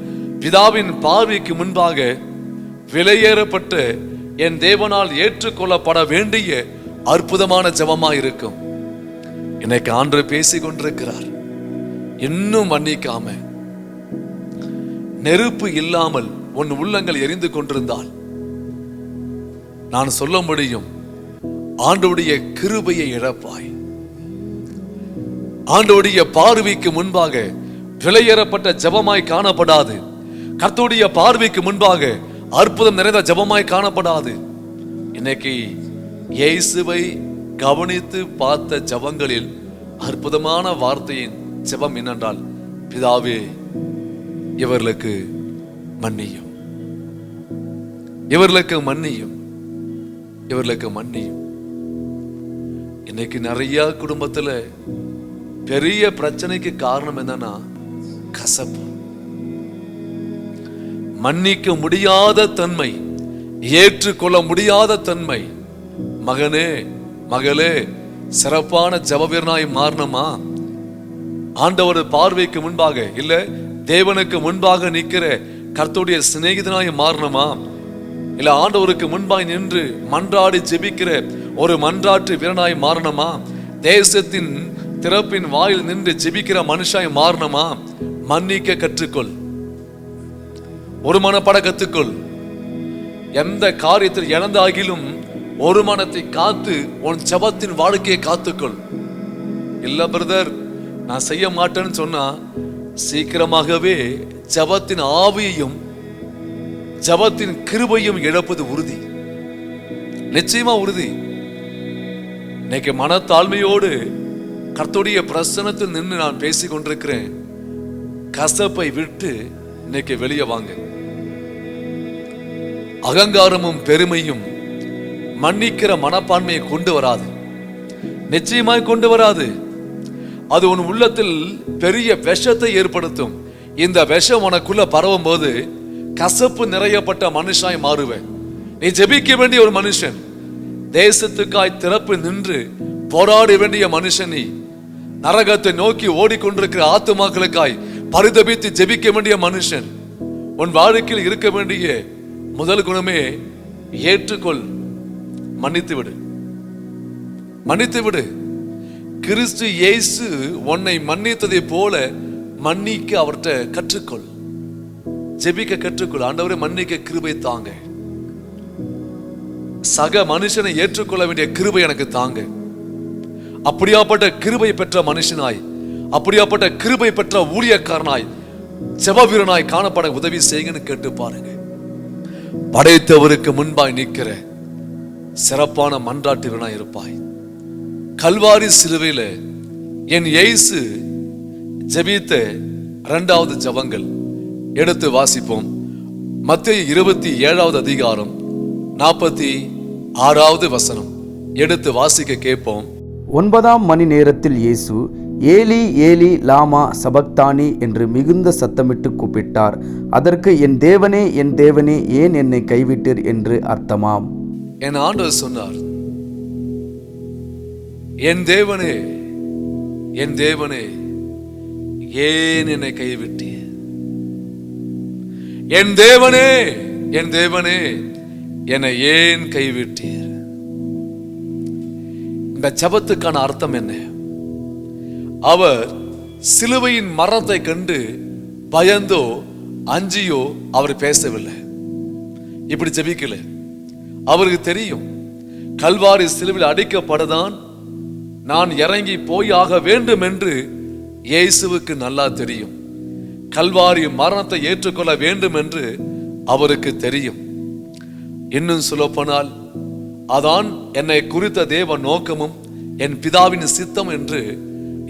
பிதாவின் பார்வைக்கு முன்பாக விலையேறப்பட்ட என் தேவனால் ஏற்றுக்கொள்ளப்பட வேண்டிய அற்புதமான ஜெபமா இருக்கும். இன்னைக்கு ஆண்டவர் பேசிக் கொண்டிருக்கிறார். இன்னும் மன்னிக்காம, நெருப்பு இல்லாமல் உன் உள்ளங்கள் எரிந்து கொண்டிருந்தால் நான் சொல்ல முடியும், ஆண்டவருடைய கிருபையை இழப்பாய். ஆண்டவருடைய பார்வைக்கு முன்பாக விலையேறப்பட்ட ஜெபமாய் காணப்படாது. கர்த்தருடைய பார்வைக்கு முன்பாக அற்புதம் நிறைந்த ஜெபமாய் காணப்படாது. இன்னைக்கு இயேசுவை கவனித்து பார்த்த ஜெபங்களில் அற்புதமான வார்த்தையின் ஜெபம் என்னென்றால், பிதாவே இவர்களுக்கு மன்னியும், இவர்களுக்கு மன்னியும், இவர்களுக்கு மன்னியும். இன்னைக்கு நிறைய குடும்பத்துல பெரிய பிரச்சனைக்கு காரணம் என்னன்னா கசப்பு. மன்னிக்க முடியாத தன்மை, ஏற்றுக்கொள்ள முடியாத தன்மை. மகனே மகளே, சிறப்பான ஜெபவீரனாய் மாறணுமா? ஆண்டவர் பார்வைக்கு முன்பாக இல்ல, தேவனுக்கு முன்பாக நிற்கிற கர்த்தருடைய சிநேகிதனாய் மாறணுமா? இல்ல ஆண்டவருக்கு முன்பாய் நின்று மன்றாடி ஜெபிக்கிற ஒரு மன்றாட்டு வீரனாய் மாறணுமா? தேசத்தின் திறப்பின் வாயில் நின்று ஜெபிக்கிற மனுஷாய் மாறணுமா? மன்னிக்க கற்றுக்கொள், ஒரு மனப்பட கத்துக்கொள். எந்த காரியத்தில் இழந்தாகிலும் ஒரு மனத்தை காத்து உன் ஜெபத்தின் வாழ்க்கையை காத்துக்கொள். இல்ல பிரதர், நான் செய்ய மாட்டேன்னு சொன்னா சீக்கிரமாகவே ஜெபத்தின் ஆவியையும் ஜெபத்தின் கிருபையும் இழப்பது உறுதி. நிச்சயமா உறுதி. இன்னைக்கு மனத்தாழ்மையோடு கர்த்தருடைய பிரசன்னத்தில் நின்று நான் பேசிக் கொண்டிருக்கிறேன். கசப்பை விட்டு இன்னைக்கு வெளியே வாங்க. அகங்காரமும் பெருமையும் மன்னிக்கிற மனப்பான்மையை கொண்டு வராது, நிச்சயமாய் கொண்டு வராது. அது உன் உள்ளத்தில் பெரிய விஷத்தை ஏற்படுத்தும். இந்த விஷம் உனக்குள்ள பரவும் போது கசப்பு நிறையப்பட்ட மனுஷாய் மாறுவேன். நீ ஜெபிக்க வேண்டிய ஒரு மனுஷன், தேசத்துக்காய் திறப்பு நின்று போராட வேண்டிய மனுஷன், நீ நரகத்தை நோக்கி ஓடிக்கொண்டிருக்கிற ஆத்துமாக்களுக்காய் பரிதபித்து ஜெபிக்க வேண்டிய மனுஷன். உன் வாழ்க்கையில் இருக்க வேண்டிய முதல் குணமே ஏற்றுக்கொள், மன்னித்து விடு, மன்னித்து விடு. கிறிஸ்து இயேசு உன்னை மன்னித்ததை போல மன்னிக்க அவர்கிட்ட கற்றுக்கொள், ஜெபிக்க கற்றுக்கொள். ஆண்டவரே மன்னிக்க கிருபை தாங்க, சக மனுஷனை ஏற்றுக்கொள்ள வேண்டிய கிருபை எனக்கு தாங்க. அப்படியாப்பட்ட கிருபை பெற்ற மனுஷனாய், அப்படியாப்பட்ட கிருபை பெற்ற ஊழியக்காரனாய், ஜெப வீரனாய் காணப்பட உதவி செய்யுங்கன்னு கேட்டு பாருங்க. படைத்தவருக்கு முன்பாய் நிற்கிற சிறப்பான மன்றாட்டு வீரனாய் இருப்பாய். கல்வாரி சிலுவையில என் இயேசு ஜெபித்த 2வது ஜெபங்கள் எடுத்து வாசிப்போம். மத்தேயு 27வது அதிகாரம் 46வது வசனம் எடுத்து வாசிக்க கேட்போம்.
9ஆம் மணி நேரத்தில் இயேசு ஏலி ஏலி லாமா சபக்தானி என்று மிகுந்த சத்தமிட்டு கூப்பிட்டார். அதற்கு என் தேவனே ஏன் என்னை கைவிட்டீர் என்று அர்த்தமாம்.
என் ஆண்டவர் சொன்னார், என் தேவனே ஏன் என்னை கைவிட்டீர்? என் தேவனே என்னை ஏன் கைவிட்டீர்? இந்த ஜெபத்துக்கான அர்த்தம் என்ன? அவர் சிலுவையின் மரணத்தை கண்டு பயந்தோ அஞ்சியோ அவர் பேசவில்லை, இப்படி ஜெபிக்கல. அவருக்கு தெரியும், கல்வாரி சிலுவையில் அடிக்கப்படதான் நான் இறங்கி போய் ஆக வேண்டும் என்று இயேசுவுக்கு நல்லா தெரியும். கல்வாரி மரணத்தை ஏற்றுக்கொள்ள வேண்டும் என்று அவருக்கு தெரியும். இன்னும் சொல்லப்போனால் அதான் என்னை குறித்த தேவ நோக்கமும் என் பிதாவின் சித்தம் என்று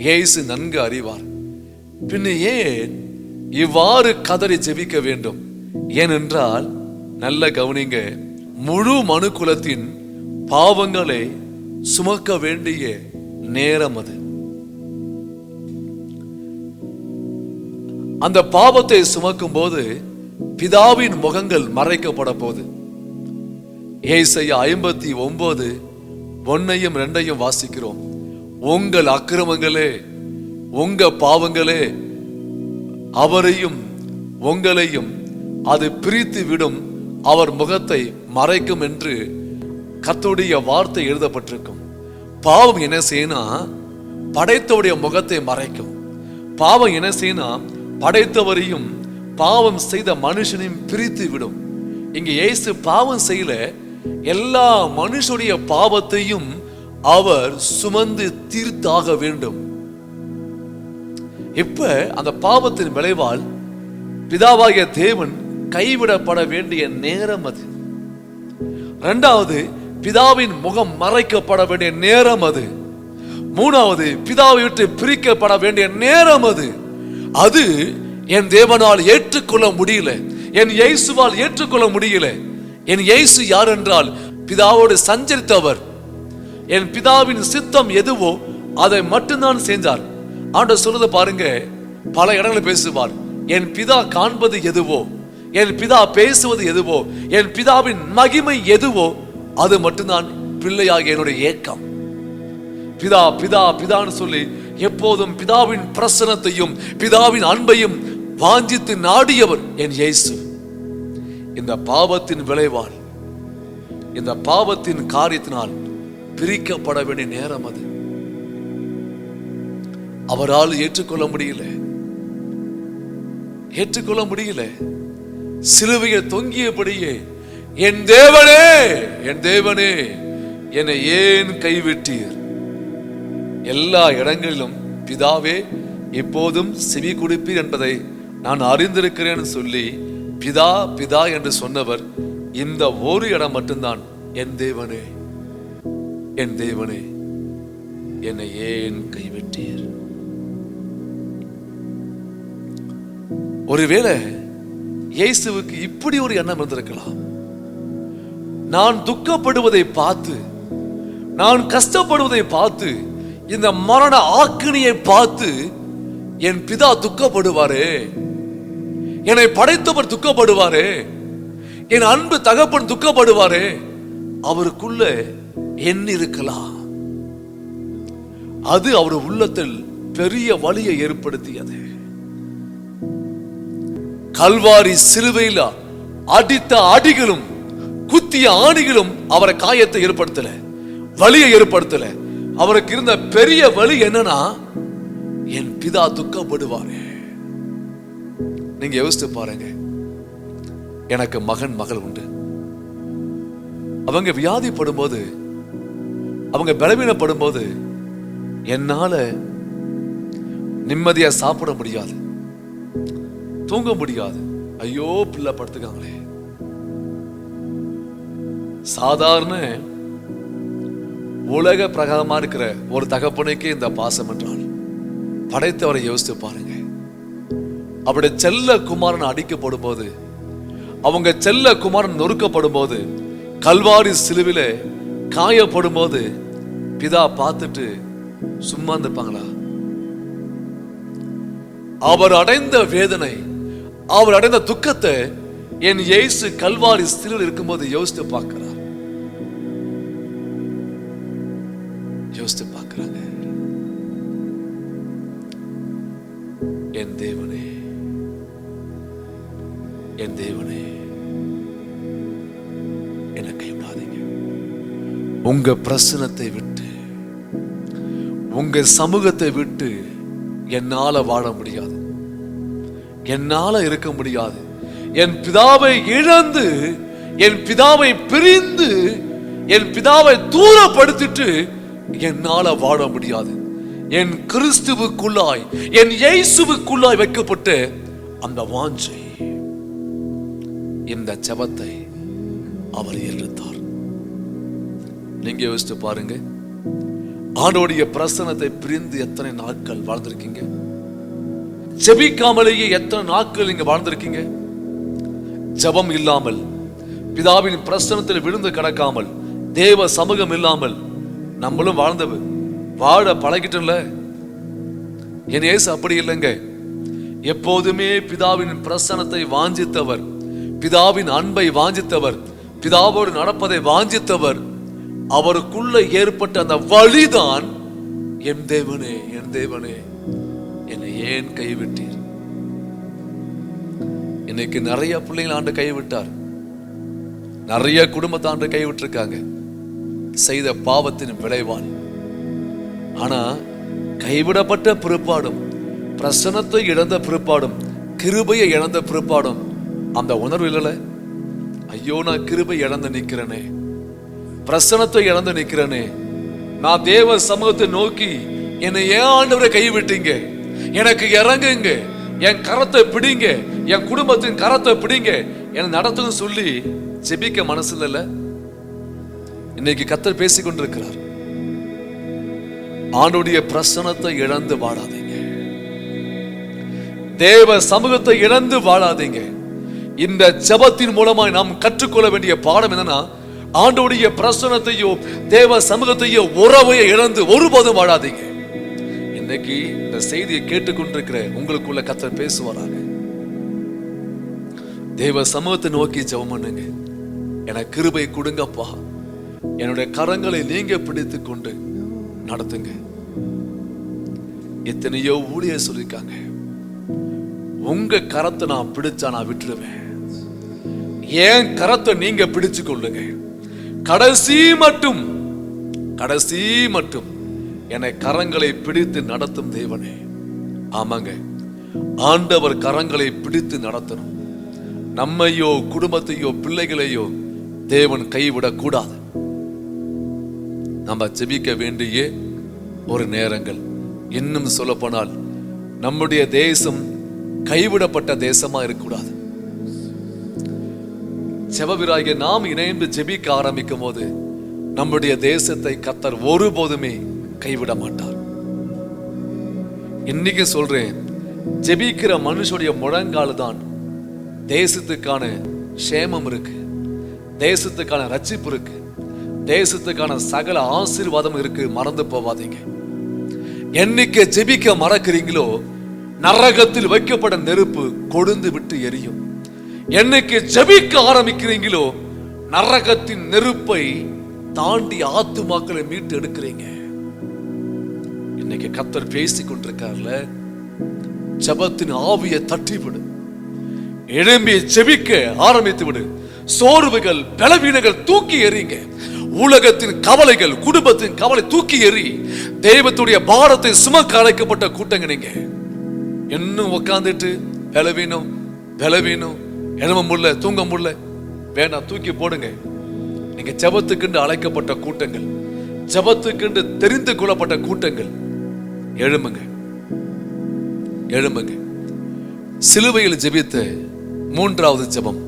இயேசு நன்கு அறிவார். பின்ன ஏன் இவ்வாறு கதறி ஜெபிக்க வேண்டும்? ஏனென்றால் நல்ல கவனிங்க, முழு மனு குலத்தின் பாவங்களை சுமக்க வேண்டிய நேரம் அது. அந்த பாவத்தை சுமக்கும் போது பிதாவின் முகங்கள் மறைக்கப்பட போது. ஏசாயா 59:1-2 வாசிக்கிறோம். உங்கள் அக்கிரமங்களே, உங்க பாவங்களே அவரையும் உங்களையும் அது பிரித்து விடும், அவர் முகத்தை மறைக்கும் என்று கர்த்தருடைய வார்த்தை எழுதப்பட்டிருக்கும். பாவம் என்ன செய்யணும்? படைத்தவருடைய முகத்தை மறைக்கும். பாவம் என்ன செய்யணும்? படைத்தவரையும் பாவம் செய்த மனுஷனையும் பிரித்து விடும். இங்க இயேசு பாவம் செய்யல, எல்லா மனுஷனுடைய பாவத்தையும் அவர் சுமந்து தீர்த்தாக வேண்டும். இப்ப அந்த பாவத்தின் விளைவால் பிதாவாகிய தேவன் கைவிடப்பட வேண்டிய நேரம் அது. 2வது, பிதாவின் முகம் மறைக்கப்பட வேண்டிய நேரம் அது. 3வது, பிதாவை விட்டு பிரிக்கப்பட வேண்டிய நேரம் அது. அது என் தேவனால் ஏற்றுக்கொள்ள முடியல, என் இயேசுவால் ஏற்றுக்கொள்ள முடியல. என் இயேசு யார் என்றால் பிதாவோடு சஞ்சரித்தவர். என் பிதாவின் சித்தம் எதுவோ அதை மட்டும்தான் செஞ்சார். ஆண்டவர் சொல்றத பாருங்க, பல இடங்களில் பேசுவார். என் பிதா காண்பது எதுவோ, என் பிதா பேசுவது எதுவோ, என் பிதாவின் மகிமை எதுவோ அது மட்டும்தான் பிள்ளையாகிய என்னுடைய ஏக்கம். பிதா பிதா பிதான்னு சொல்லி எப்போதும் பிதாவின் பிரசன்னத்தையும் பிதாவின் அன்பையும் வாஞ்சித்து நாடியவர் என் இயேசு. இந்த பாவத்தின் விளைவால், இந்த பாவத்தின் காரியத்தினால் பிரிக்கப்பட வேண்டிய நேரம் அது. அவரால் ஏற்றுக்கொள்ள முடியல. சிலுவையில் தொங்கியபடியே என் தேவனே என்னை ஏன் கைவிட்டீர்? எல்லா இடங்களிலும் பிதாவே இப்போதும் செவி கொடுப்பீர் என்பதை நான் அறிந்திருக்கிறேன் சொல்லி பிதா பிதா என்று சொன்னவர் இந்த ஒரு இடம் மட்டும்தான் என் தேவனே, என் தேவனே, என்னை ஏன் கைவிட்டீர்? ஒருவேளை இயேசுவுக்கு இப்படி ஒரு எண்ணம் இருந்திருக்கலாம். நான் துக்கப்படுவதை பார்த்து, நான் கஷ்டப்படுவதை பார்த்து, இந்த மரண ஆக்கினியை பார்த்து என் பிதா துக்கப்படுவாரே, என்னை படைத்தவர் துக்கப்படுவாரே, என் அன்பு தகப்பன் துக்கப்படுவாரே, அவருக்குள்ள என்ன இருக்கலாம். அது அவர் உள்ளத்தில் பெரிய வலியை ஏற்படுத்தியது. கல்வாரி சிலுவையில் அடித்த அடிகளும் குத்திய ஆணிகளும் அவரை காயத்தை ஏற்படுத்தல, வலியை ஏற்படுத்தல. அவருக்கு இருந்த பெரிய வலி என்னன்னா, என் பிதா துக்கப்படுவாரே. நீங்க யோசித்து பாருங்க, எனக்கு மகன் மகள் உண்டு. அவங்க வியாதிப்படும் போது, அவங்க பலவீனப்படும் போது என்னால நிம்மதியா சாப்பிட முடியாது, தூங்க முடியாது. ஐயோ பிள்ளை படுத்துக்காங்களே. சாதாரண உலக பிரகாரமா இருக்கிற ஒரு தகப்பனுக்கு இந்த பாசம் என்றால், படைத்தவரை யோசித்து பாருங்க. அவருடைய செல்ல குமாரன் அடிக்கப்படும் போது, அவங்க செல்ல குமாரன் நொறுக்கப்படும் போது, கல்வாரி சிலுவில காயப்படும் போது பிதா பார்த்துட்டு சும்மா இருப்பாங்களா? அவர் அடைந்த வேதனை, அவர் அடைந்த துக்கத்தை என் இயேசு கல்வாரி சிலுவையில் இருக்கும்போது யோசித்து பார்க்கிறார், யோசித்து பார்க்கிறாங்க. என் தேவனே, என் தேவனே, என்னை கைவிடாதீங்க. உங்க பிரசனத்தை விட்டு, உங்க சமூகத்தை விட்டு என்னால வாழ முடியாது, என்னால இருக்க முடியாது. என் பிதாவை இழந்து, என் பிதாவை பிரிந்து, என் பிதாவை தூரப்படுத்திட்டு என்னால வாழ முடியாது. என் கிறிஸ்துவுக்குள்ளாய், என் இயேசுவுக்குள்ளாய் வைக்கப்பட்ட அந்த வாஞ்சை, இந்த ஜெபத்தை அவர் ஏறெடுத்தார். நீங்க யோசித்து பாருங்க, ஆண்டவருடைய பிரசன்னத்தை பிரிந்து எத்தனை நாட்கள் வாழ்ந்திருக்கீங்க? ஜெபிக்காமலேயே எத்தனை நாட்கள் நீங்க வாழ்ந்திருக்கீங்க? ஜெபம் இல்லாமல், பிதாவின் பிரசன்னத்தில் விழுந்து கிடக்காமல், தேவ சமூகம் இல்லாமல் நம்மளும் வாழ பழகிட்டோம்ல. என் இயேசு அப்படி இல்லைங்க. எப்போதுமே பிதாவின் பிரசன்னத்தை வாஞ்சித்தவர், பிதாவின் அன்பை வாஞ்சித்தவர், பிதாவோடு நடப்பதை வாஞ்சித்தவர். அவருக்குள்ள ஏற்பட்ட அந்த வழிதான், என் தேவனே, என் தேவனே, என்னை ஏன் கைவிட்டீர்? இன்னைக்கு நிறைய பிள்ளைங்களை ஆண்டு கைவிட்டார், நிறைய குடும்பத்தை ஆண்டு கைவிட்டிருக்காங்க, செய்த பாவத்தின் விளைவால். ஆனா கைவிடப்பட்ட பிற்பாடும், பிரசன்னத்தை இழந்த பிற்பாடும், கிருபையை இழந்த பிற்பாடும் அந்த உணர்வு இல்லைல்ல. ஐயோ, நான் கிருபை இழந்து நிக்கிறேனே, பிரசன்னத்தை இழந்து நிக்கிறேனே, நான் தேவ சமூகத்தை நோக்கி என்னை ஏன் ஆண்டவரை கைவிட்டீங்க, எனக்கு இறங்குங்க, என் கரத்தை பிடிங்க, என் குடும்பத்தின் கரத்தை பிடிங்க, என்னை நடத்துன்னு சொல்லி ஜெபிக்க மனசு இல்ல. இன்னைக்கு கர்த்தர் பேசிக் கொண்டிருக்கிறார். ஆண்டவருடைய பிரசன்னத்தை இழந்து வாழாதீங்க, தேவ சமூகத்தை இழந்து வாழாதீங்க. இந்த ஜெபத்தின் மூலமாய் நாம் கற்றுக்கொள்ள வேண்டிய பாடம் என்னன்னா, ஆண்டவருடைய பிரசன்னத்தையோ தேவ சமூகத்தையோ உறவையோ இழந்து ஒருபோதும் வாழாதீங்க. இன்னைக்கு இந்த செய்தியை கேட்டுக்கொண்டிருக்கிற உங்களுக்குள்ள கர்த்தர் பேசுவாராங்க. தேவ சமூகத்தை நோக்கி ஜெபம் பண்ணுங்க. எனக்கு கிருபை கொடுங்கப்பா, என்னுடைய கரங்களை நீங்க பிடித்துக் கொண்டு நடத்துங்க. எத்தனையோ ஊழியர் சொல்லிருக்காங்க, உங்க கரத்தை நான் பிடிச்சா நான் விட்டுடுவேன், ஏன் கரத்தை நீங்க பிடிச்சு கொள்ளுங்க, கடைசி மட்டும் என்னை கரங்களை பிடித்து நடத்தும் தேவனே. ஆமாங்க, ஆண்டவர் கரங்களை பிடித்து நடத்தணும். நம்மையோ குடும்பத்தையோ பிள்ளைகளையோ தேவன் கைவிடக் கூடாது. நம்ம ஜெபிக்க வேண்டிய ஒரு நேரங்கள். இன்னும் சொல்ல போனால், நம்முடைய தேசம் கைவிடப்பட்ட தேசமா இருக்கக்கூடாது. ஜெபவீரராகிய நாம் இணைந்து ஜெபிக்க ஆரம்பிக்கும் போது நம்முடைய தேசத்தை கர்த்தர் ஒருபோதுமே கைவிட மாட்டார். இன்னைக்கு சொல்றேன், ஜெபிக்கிற மனுஷனுடைய முழங்கால் தான் தேசத்துக்கான சேமம் இருக்கு, தேசத்துக்கான ரட்சிப்பு இருக்கு, தேசத்துக்கான சகல ஆசீர்வாதம் இருக்கு. மறந்து போவாதீங்க. என்னைக்கு ஜெபிக்க மறக்கிறீங்களோ நரகத்தில் வைக்கப்பட்ட நெருப்பு கொழுந்து விட்டு எரியும். என்னைக்கு ஜெபிக்க ஆரம்பிக்கிறீங்களோ நரகத்தின் நெருப்பை தாண்டி ஆத்துமாக்களை மீட்டு எடுக்கிறீங்க. இன்னைக்கு கர்த்தர் பேசி கொண்டிருக்கார்ல, ஜெபத்தின் ஆவியை தட்டிவிடு, எழும்பி ஜெபிக்க ஆரம்பித்து விடு. சோர்வுகள் பலவீனங்கள் தூக்கி எறிங்க. உலகத்தின் கவலைகள், குடும்பத்தின் கவலை தூக்கி எறி. தெய்வத்துடைய பாரத்தை சுமக்க அழைக்கப்பட்ட கூட்டங்க நீங்க. இன்னும் உட்காந்துட்டு பலவீனம் பலவீனம், எழும முடியல, தூங்க முடியல, வேண்டாம், தூக்கி போடுங்க. நீங்க ஜெபத்துக்கென்று அழைக்கப்பட்ட கூட்டங்கள், ஜெபத்துக்கென்று தெரிந்து கொள்ளப்பட்ட கூட்டங்கள். எழும்புங்க, எழும்புங்க. சிலுவையில் ஜெபித்த மூன்றாவது ஜெபம்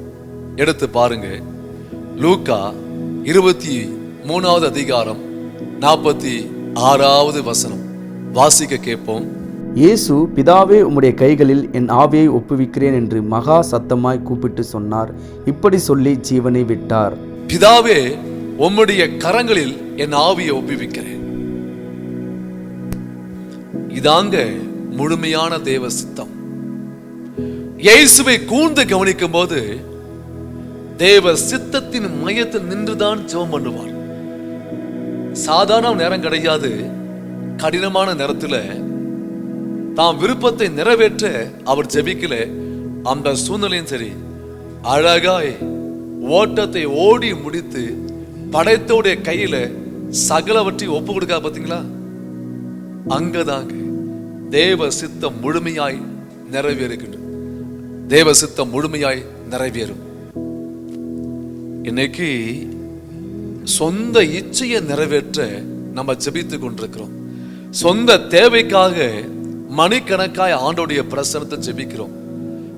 எடுத்து பாருங்க. லூக்கா 23வது அதிகாரம் 46வது வசனம் வாசிக்க கேட்போம்.
இயேசு, பிதாவே, உம்முடைய கைகளில் என் ஆவியை ஒப்புவிக்கிறேன் என்று மகா சத்தமாய் கூப்பிட்டு சொன்னார். இப்படி சொல்லி ஜீவனை விட்டார்.
பிதாவே, உம்முடைய கரங்களில் என் ஆவியை ஒப்புவிக்கிறேன். இதாங்க முழுமையான தேவ சித்தம். இயேசுவை கூர்ந்து கவனிக்கும் போது தேவ சித்தத்தின் மையத்தில் நின்றுதான் ஜெபம் பண்ணுவார். சாதாரண நேரம் கிடையாது. கடினமான நேரத்துல தாம் விருப்பத்தை நிறைவேற்ற அவர் ஜெபிக்கல. அந்த சூழ்நிலையும் சரி, அழகாய் ஓட்டத்தை ஓடி முடித்து படைத்தோடைய கையில சகலவற்றை ஒப்பு கொடுக்க பார்த்தீங்களா? அங்கதாங்க தேவ சித்தம் முழுமையாய் நிறைவேறுகின்றது. தேவ சித்தம் முழுமையாய் நிறைவேறும். இன்னைக்கு சொந்த இச்சையை நிறைவேற்ற நம்ம ஜெபித்துக் கொண்டிருக்கிறோம். சொந்த தேவைக்காக மணிக்கணக்காய் ஆண்டோடைய பிரசனத்தை ஜெபிக்கிறோம்.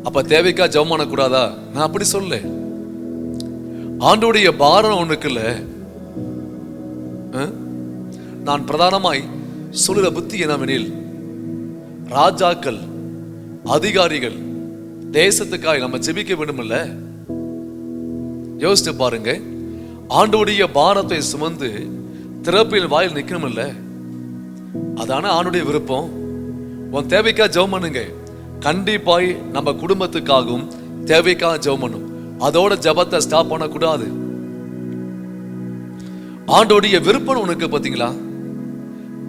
அப்ப தேவைக்கா ஜெபம் பண்ணக்கூடாதா? நான் அப்படி சொல்ல. ஆண்டோடைய பாரம் ஒண்ணுக்கு இல்ல. நான் பிரதானமாய் சொல்லுற புத்தி என்னவெனில், ராஜாக்கள், அதிகாரிகள் தேசத்துக்காய் நம்ம ஜெபிக்க வேண்டுமில்ல. யோசிச்சு பாருங்க. ஆண்டோடைய பாரத்தை சுமந்து திறப்பில் வாயில் நிக்கணும் இல்ல. அதான ஆண்டுடைய விருப்பம். உன் தேவைக்கா ஜெபம் பண்ணுங்க. கண்டிப்பாய் நம்ம குடும்பத்துக்காகவும் தேவைக்காக ஜெபம் பண்ணும். அதோட ஜெபத்தை ஸ்டாப் பண்ணக்கூடாது. ஆண்டோடைய விருப்பம் உனக்கு பாத்தீங்களா?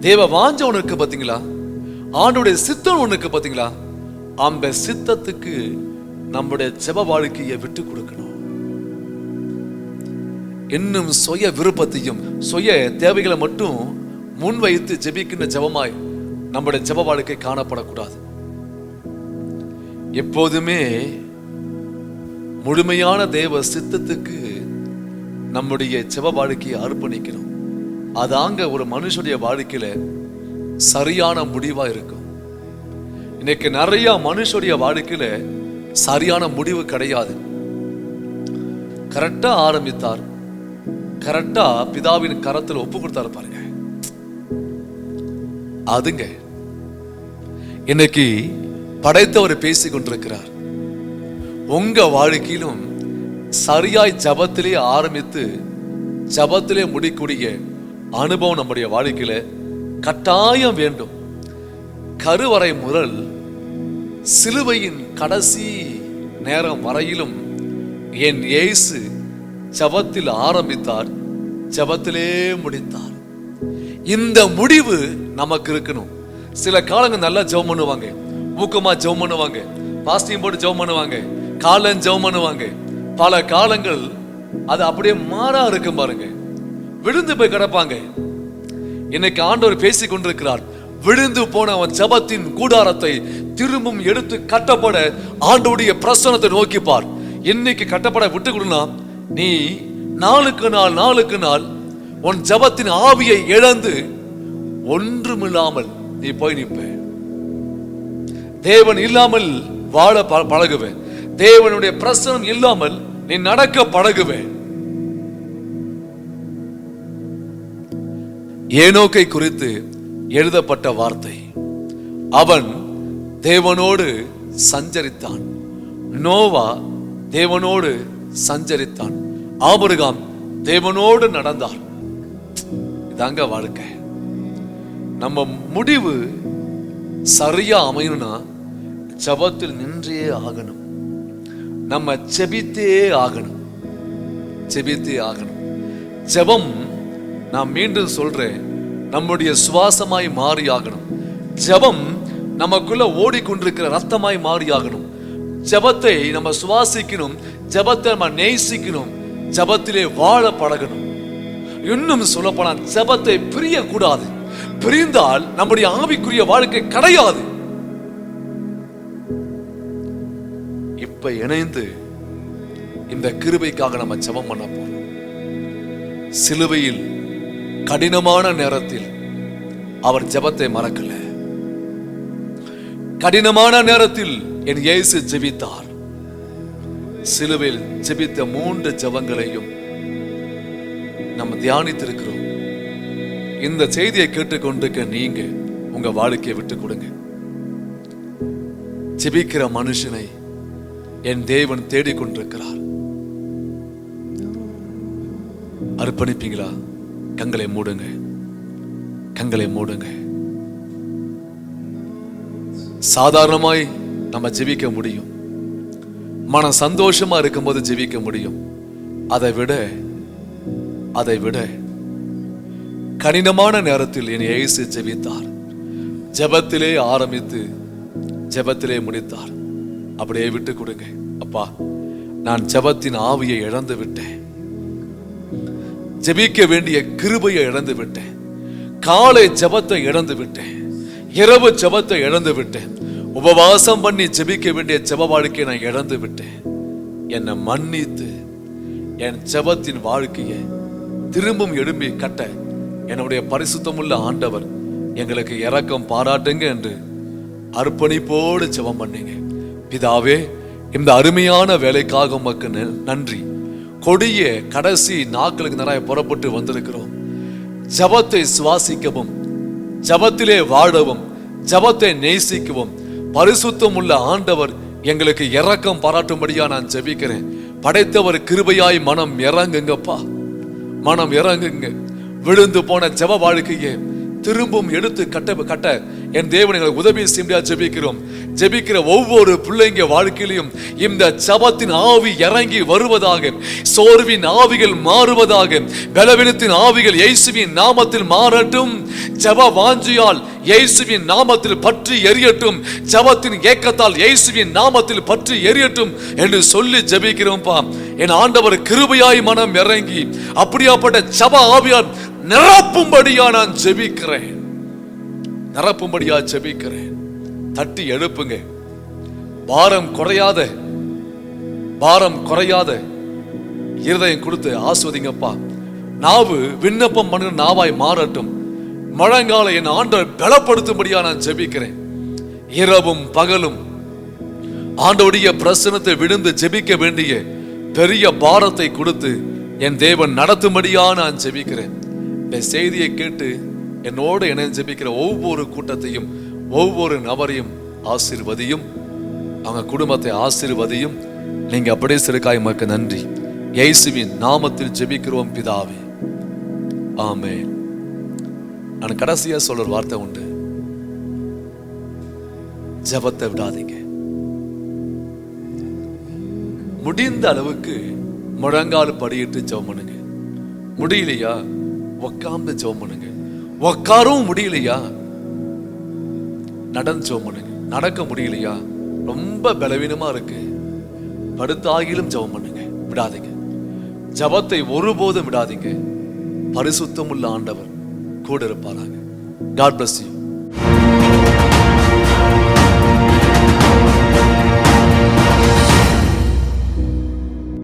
தேவ வாஞ்ச உனக்கு பாத்தீங்களா? ஆண்டோடைய சித்தம் உனக்கு பாத்தீங்களா? அந்த சித்தத்துக்கு நம்முடைய ஜெப வாழ்க்கையை விட்டு கொடுக்கணும். இன்னும் சுய விருப்பத்தையும் சுய தேவைகளை மட்டும் முன்வைத்து ஜெபிக்கின்ற ஜெபமாய் நம்முடைய ஜெப வாழ்க்கை காணப்படக்கூடாது. எப்போதுமே முழுமையான தேவ சித்தத்துக்கு நம்முடைய ஜெப வாழ்க்கையை அர்ப்பணிக்கணும். அதாங்க ஒரு மனுஷனுடைய வாழ்க்கையில சரியான முடிவா இருக்கும். இன்னைக்கு நிறைய மனுஷனுடைய வாழ்க்கையில சரியான முடிவு கிடையாது. கரெக்டா ஆரம்பித்தார், கரெக்டா பிதாவின் கரத்தில் ஒப்பு கொடுத்தாரு பாருங்க. அதுங்க இன்னைக்கு படைத்தவர் பேசி கொண்டிருக்கிறார். உங்க வாழ்க்கையிலும் சரியாய் ஜபத்திலே ஆரம்பித்து ஜபத்திலே முடிக்கூடிய அனுபவம் நம்முடைய வாழ்க்கையில கட்டாயம் வேண்டும். கருவறை முதல் சிலுவையின் கடைசி நேரம் வரையிலும் என் இயேசு ஜபத்தில் ஆரம்பித்தார், ஜபத்திலே முடித்தார். இந்த முடிவு நமக்கு இருக்கணும். சில காலங்கள் நல்லா ஜெபம் பண்ணுவாங்க, ஊக்கமா ஜெபம் பண்ணுவாங்க, பாஸ்டிங் போட்டு ஜெபம் பண்ணுவாங்க, காலம் ஜெபம் பண்ணுவாங்க. பல காலங்கள் அது அப்படியே மாறா இருக்கும் பாருங்க, விழுந்து போய் கிடப்பாங்க. இன்னைக்கு ஆண்டவர் பேசி கொண்டிருக்கிறார். விழுந்து போன அவன் ஜபத்தின் கூடாரத்தை திரும்பவும் எடுத்து கட்டப்பட ஆண்டவருடைய பிரசன்னத்தை நோக்கிப்பார். இன்னைக்கு கட்டப்பட விட்டு கொடுனா நீ நாளுக்கு நாள் உன் ஜபத்தின் ஆவியை இழந்து ஒன்றுமில்லாமல் நீ போய் நிற்ப. தேவன் இல்லாமல் வாழ பழகுவேன். தேவனுடைய பிரசனம் இல்லாமல் நீ நடக்க பழகுவே. ஏனோக்கை குறித்து எழுதப்பட்ட வார்த்தை, அவன் தேவனோடு சஞ்சரித்தான். நோவா தேவனோடு சஞ்சரித்தான். ஆபிரகாம் தேவனோடு நடந்தார். இதாங்க வாழ்க்கை. நம்ம முடிவு சரியா அமையணும்னா ஜெபத்தில் நின்றே ஆகணும். நம்ம ஜெபித்தே ஆகணும். ஜெபித்தே ஆகணும். ஜெபம், நான் மீண்டும் சொல்றேன், நம்முடைய சுவாசமாய் மாறி ஆகணும். ஜெபம் நமக்குள்ள ஓடிக்கொண்டிருக்கிற ரத்தமாய் மாறி ஆகணும். ஜெபத்தை நம்ம சுவாசிக்கணும். ஜெபத்தை நம்ம நேசிக்கணும். ஜெபத்திலே வாழ பழகணும். இன்னும் சொல்லப்போனா ஜெபத்தை பிரியக்கூடாது. பிரிந்தால் நம்முடைய ஆவிக்குரிய வாழ்க்கை கிடையாது. இப்ப இணைந்து இந்த கிருபைக்காக நம்ம ஜெபம் பண்ண போறோம். சிலுவையில் கடினமான நேரத்தில் அவர் ஜெபத்தை மறக்கல. கடினமான நேரத்தில் என் இயேசு ஜெபித்தார். சிலுவையில் ஜெபித்த 3 ஜெபங்களையும் நம்ம தியானித்திருக்கிறோம். இந்த செய்தியை கேட்டுக்கொண்டிருக்க நீங்க உங்க வாழ்க்கையை விட்டு கொடுங்க. ஜெபிக்கிற மனுஷனை என் தேவன் தேடிக்கொண்டிருக்கிறார். அர்ப்பணிப்பீங்களா? கண்களை மூடுங்க. கண்களை மூடுங்க. சாதாரணமாய் நம்ம ஜெபிக்க முடியும். மன சந்தோஷமா இருக்கும்போது ஜெபிக்க முடியும். அதை விட கடினமான நேரத்தில் என் இயேசு ஜெபித்தார். ஜெபத்திலே ஆரம்பித்து ஜெபத்திலே முடித்தார். அப்படியே விட்டு கொடுங்க. அப்பா, நான் ஜெபத்தின் ஆவியை இழந்து விட்டேன். ஜெபிக்க வேண்டிய கிருபையை இழந்து விட்டேன். காலை ஜெபத்தை இழந்து விட்டேன். இரவு ஜெபத்தை இழந்து விட்டேன். உபவாசம் பண்ணி ஜெபிக்க வேண்டிய ஜெப வாழ்க்கையை நான் இழந்து விட்டேன். என்னை மன்னித்து என் ஜெபத்தின் வாழ்க்கையை திரும்பவும் எழும்பி கட்ட என்னுடைய பரிசுத்தமுள்ள ஆண்டவர் எங்களுக்கு இரக்கம் பாராட்டுங்க என்று அர்ப்பணிப்போடு ஜெபம் பண்ணீங்க. பிதாவே, இந்த அருமையான வேலைக்காக உமக்கு நன்றி. கொடிய கடைசி நாட்களுக்கு நிறைய புறப்பட்டு வந்திருக்கிறோம். ஜெபத்தை சுவாசிக்கவும், ஜெபத்திலே வாழவும், ஜெபத்தை நேசிக்கவும் பரிசுத்தம் உள்ள ஆண்டவர் எங்களுக்கு இரக்கம் பாராட்டும்படியா நான் ஜெபிக்கிறேன். படைத்தவர் கிருபையாய் மனம் இறங்குங்கப்பா, மனம் இறங்குங்க. விழுந்து போன ஜெப வாழ்க்கையை திரும்பவும் எடுத்து கட்ட என் தேவன் எங்களுக்கு உதவி செய்ய ஜெபிக்கிறோம். ஜெபிக்கிற ஒவ்வொரு பிள்ளைங்க வாழ்க்கையிலும் இந்த ஜெபத்தின் ஆவி இறங்கி வருவதாக, சோர்வின் ஆவிகள் மாறுவதாக, பலவீனத்தின் ஆவிகள் இயேசுவின் நாமத்தில் மாறட்டும். ஜெப வாஞ்சியால் இயேசுவின் நாமத்தில் பற்றி எரியட்டும். ஜெபத்தின் ஏக்கத்தால் இயேசுவின் நாமத்தில் பற்றி எரியட்டும் என்று சொல்லி ஜெபிக்கிறோம்ப்பா. என் ஆண்டவர் கிருபையாய் மனம் இறங்கி அப்படியாப்பட்ட ஜெப ஆவியால் நிரப்பும்படியா நான் ஜெபிக்கிறேன். நிரப்பும்படியா ஜெபிக்கிறேன். தட்டி எழுப்புங்க. பாரம் குறையாத இருதயம் கொடுத்து ஆஸ்வதிங்கப்பா. நாவு விண்ணப்பம் பண்ணுற நாவாய் மாறட்டும். முழங்கால என் ஆண்டவர் பலப்படுத்தும்படியா நான் ஜெபிக்கிறேன். இரவும் பகலும் ஆண்டவருடைய பிரசன்னத்தை விழுந்து ஜெபிக்க வேண்டிய பெரிய பாரத்தை கொடுத்து என் தேவன் நடத்தும்படியா நான் ஜெபிக்கிறேன். இந்த செய்தியை கேட்டு என்னோடு இணைந்து ஜெபிக்கிற ஒவ்வொரு கூட்டத்தையும், ஒவ்வொரு நபரையும் ஆசீர்வதியும். அவங்க குடும்பத்தை ஆசீர்வதியும். நீங்க அப்படியே சிறுக்காய் உமக்கு நன்றி. இயேசுவின் நாமத்தில் ஜெபிக்கிறோம் பிதாவே, ஆமென். நான் கடைசியா சொல்ற வார்த்தை உண்டு. ஜெபத்தை விடாதீங்க. முடிந்த அளவுக்கு முழங்கால் படியிட்டு ஜெபம் பண்ணுங்க. முடியலையா உட்கார்ந்து ஜெபம் பண்ணுங்க. உட்காரவும் முடியலையா நடந்து ஜெபம் பண்ணுங்க. நடக்க முடியலையா, ரொம்ப பலவீனமா இருக்கு, படுத்தாகிலும் ஜெபம் பண்ணுங்க. விடாதீங்க. ஜெபத்தை ஒருபோதும் விடாதீங்க. பரிசுத்தம் உள்ள ஆண்டவர் கூட இருப்பாராங்க. God bless you.